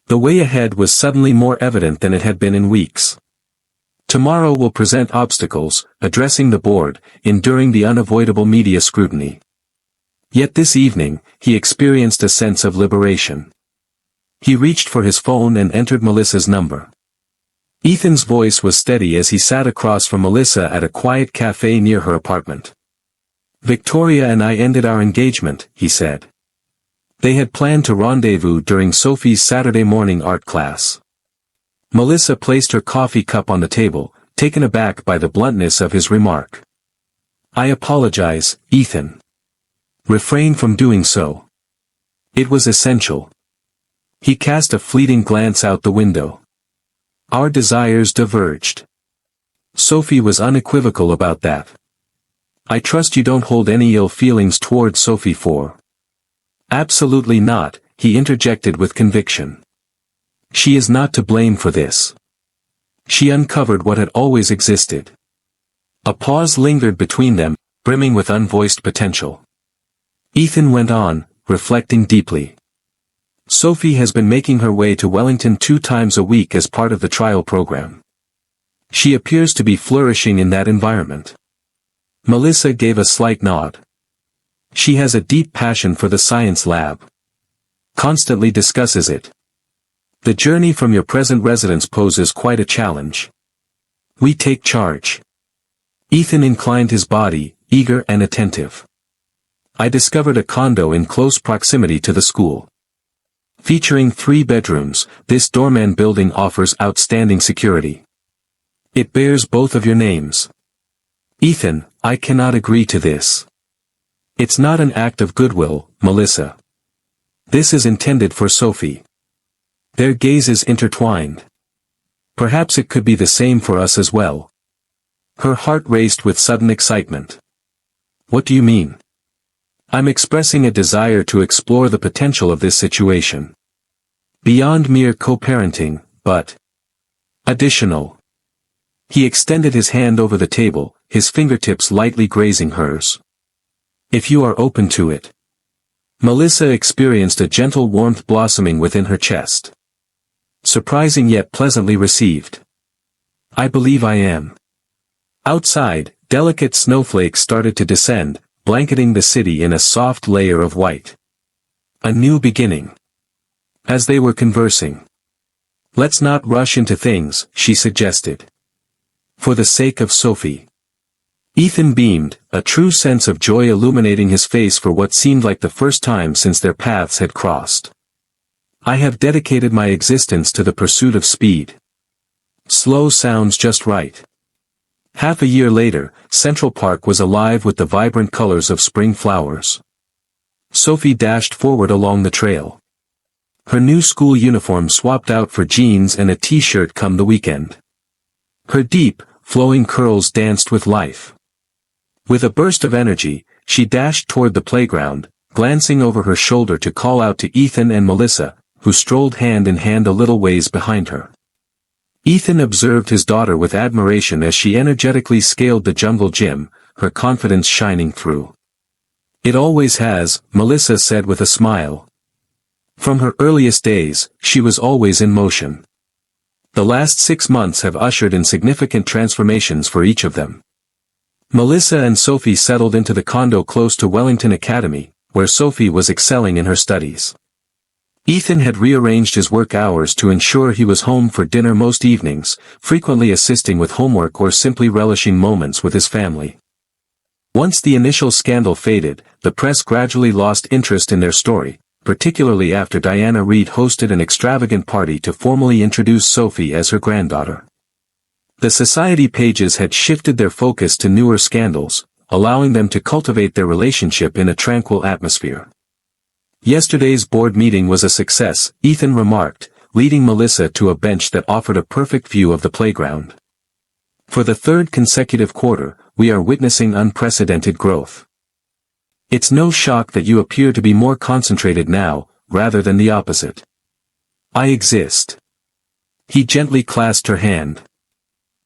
The way ahead was suddenly more evident than it had been in weeks. Tomorrow will present obstacles, addressing the board, enduring the unavoidable media scrutiny. Yet this evening, he experienced a sense of liberation. He reached for his phone and entered Melissa's number. Ethan's voice was steady as he sat across from Melissa at a quiet cafe near her apartment. Victoria and I ended our engagement, he said. They had planned to rendezvous during Sophie's Saturday morning art class. Melissa placed her coffee cup on the table, taken aback by the bluntness of his remark. I apologize, Ethan. Refrain from doing so. It was essential. He cast a fleeting glance out the window. Our desires diverged. Sophie was unequivocal about that. I trust you don't hold any ill feelings towards Sophie for. Absolutely not, he interjected with conviction. She is not to blame for this. She uncovered what had always existed. A pause lingered between them, brimming with unvoiced potential. Ethan went on, reflecting deeply. Sophie has been making her way to Wellington 2 times a week as part of the trial program. She appears to be flourishing in that environment. Melissa gave a slight nod. She has a deep passion for the science lab. Constantly discusses it. The journey from your present residence poses quite a challenge. We take charge. Ethan inclined his body, eager and attentive. I discovered a condo in close proximity to the school. Featuring 3 bedrooms, this doorman building offers outstanding security. It bears both of your names. Ethan, I cannot agree to this. It's not an act of goodwill, Melissa. This is intended for Sophie. Their gazes intertwined. Perhaps it could be the same for us as well. Her heart raced with sudden excitement. What do you mean? I'm expressing a desire to explore the potential of this situation. Beyond mere co-parenting, but additional. He extended his hand over the table, his fingertips lightly grazing hers. If you are open to it. Melissa experienced a gentle warmth blossoming within her chest. Surprising yet pleasantly received. I believe I am. Outside, delicate snowflakes started to descend, blanketing the city in a soft layer of white. A new beginning. As they were conversing. Let's not rush into things, she suggested. For the sake of Sophie. Ethan beamed, a true sense of joy illuminating his face for what seemed like the first time since their paths had crossed. I have dedicated my existence to the pursuit of speed. Slow sounds just right. Half a year later, Central Park was alive with the vibrant colors of spring flowers. Sophie dashed forward along the trail. Her new school uniform swapped out for jeans and a t-shirt come the weekend. Her deep, flowing curls danced with life. With a burst of energy, she dashed toward the playground, glancing over her shoulder to call out to Ethan and Melissa, who strolled hand in hand a little ways behind her. Ethan observed his daughter with admiration as she energetically scaled the jungle gym, her confidence shining through. "It always has," Melissa said with a smile. From her earliest days, she was always in motion. The last 6 months have ushered in significant transformations for each of them. Melissa and Sophie settled into the condo close to Wellington Academy, where Sophie was excelling in her studies. Ethan had rearranged his work hours to ensure he was home for dinner most evenings, frequently assisting with homework or simply relishing moments with his family. Once the initial scandal faded, the press gradually lost interest in their story, particularly after Diana Reid hosted an extravagant party to formally introduce Sophie as her granddaughter. The society pages had shifted their focus to newer scandals, allowing them to cultivate their relationship in a tranquil atmosphere. "Yesterday's board meeting was a success," Ethan remarked, leading Melissa to a bench that offered a perfect view of the playground. "For the 3rd consecutive quarter, we are witnessing unprecedented growth. It's no shock that you appear to be more concentrated now, rather than the opposite." "I exist." He gently clasped her hand.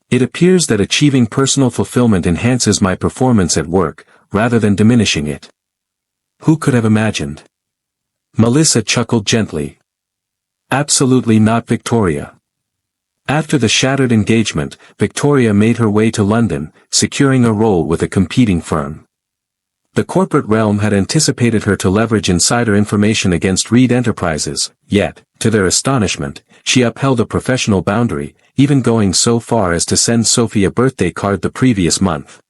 "It appears that achieving personal fulfillment enhances my performance at work, rather than diminishing it." "Who could have imagined?" Melissa chuckled gently. "Absolutely not, Victoria." After the shattered engagement, Victoria made her way to London, securing a role with a competing firm. The corporate realm had anticipated her to leverage insider information against Reed Enterprises, yet, to their astonishment, she upheld a professional boundary, even going so far as to send Sophie a birthday card the previous month.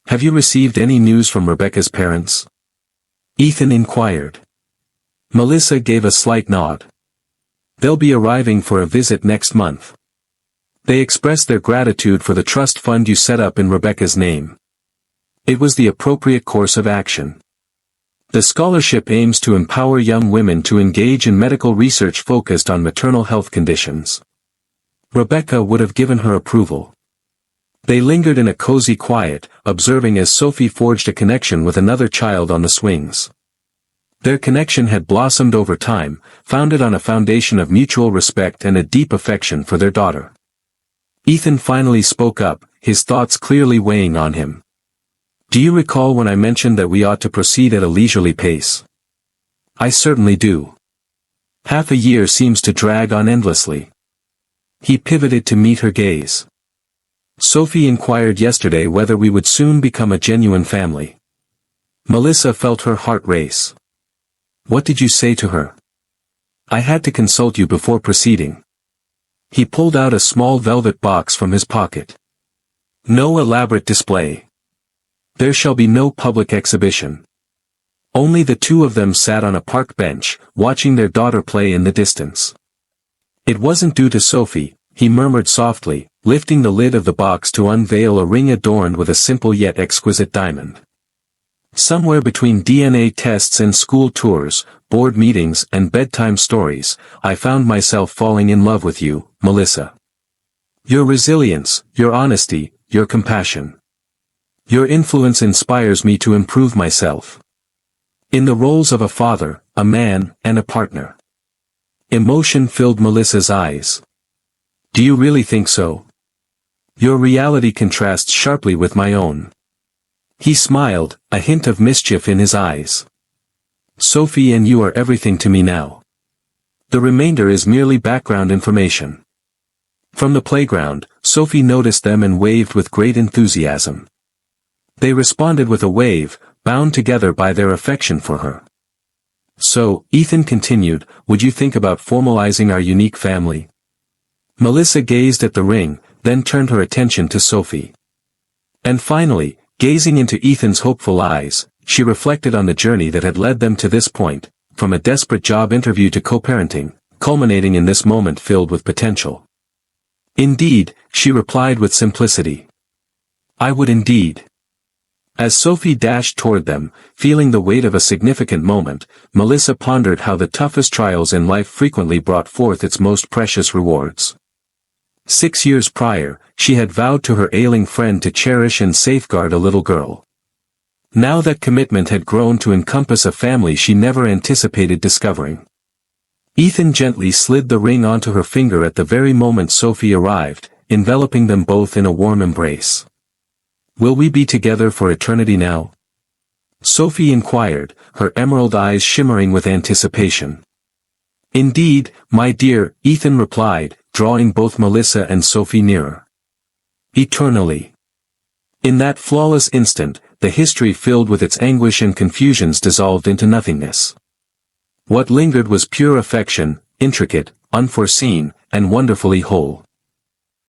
"Have you received any news from Rebecca's parents?" Ethan inquired. Melissa gave a slight nod. "They'll be arriving for a visit next month. They expressed their gratitude for the trust fund you set up in Rebecca's name. It was the appropriate course of action. The scholarship aims to empower young women to engage in medical research focused on maternal health conditions. Rebecca would have given her approval." They lingered in a cozy quiet, observing as Sophie forged a connection with another child on the swings. Their connection had blossomed over time, founded on a foundation of mutual respect and a deep affection for their daughter. Ethan finally spoke up, his thoughts clearly weighing on him. "Do you recall when I mentioned that we ought to proceed at a leisurely pace?" "I certainly do. Half a year seems to drag on endlessly." He pivoted to meet her gaze. "Sophie inquired yesterday whether we would soon become a genuine family." Melissa felt her heart race. "What did you say to her?" "I had to consult you before proceeding." He pulled out a small velvet box from his pocket. "No elaborate display. There shall be no public exhibition." Only the two of them sat on a park bench, watching their daughter play in the distance. "It wasn't due to Sophie," he murmured softly, lifting the lid of the box to unveil a ring adorned with a simple yet exquisite diamond. "Somewhere between DNA tests and school tours, board meetings and bedtime stories, I found myself falling in love with you, Melissa. Your resilience, your honesty, your compassion. Your influence inspires me to improve myself. In the roles of a father, a man, and a partner." Emotion filled Melissa's eyes. "Do you really think so? Your reality contrasts sharply with my own." He smiled, a hint of mischief in his eyes. "Sophie and you are everything to me now. The remainder is merely background information." From the playground, Sophie noticed them and waved with great enthusiasm. They responded with a wave, bound together by their affection for her. "So," Ethan continued, "would you think about formalizing our unique family?" Melissa gazed at the ring, then turned her attention to Sophie. And finally, gazing into Ethan's hopeful eyes, she reflected on the journey that had led them to this point, from a desperate job interview to co-parenting, culminating in this moment filled with potential. "Indeed," she replied with simplicity. "I would indeed." As Sophie dashed toward them, feeling the weight of a significant moment, Melissa pondered how the toughest trials in life frequently brought forth its most precious rewards. 6 years prior, she had vowed to her ailing friend to cherish and safeguard a little girl. Now that commitment had grown to encompass a family she never anticipated discovering. Ethan gently slid the ring onto her finger at the very moment Sophie arrived, enveloping them both in a warm embrace. "Will we be together for eternity now?" Sophie inquired, her emerald eyes shimmering with anticipation. "Indeed, my dear," Ethan replied, drawing both Melissa and Sophie nearer. "Eternally." In that flawless instant, the history filled with its anguish and confusions dissolved into nothingness. What lingered was pure affection, intricate, unforeseen, and wonderfully whole.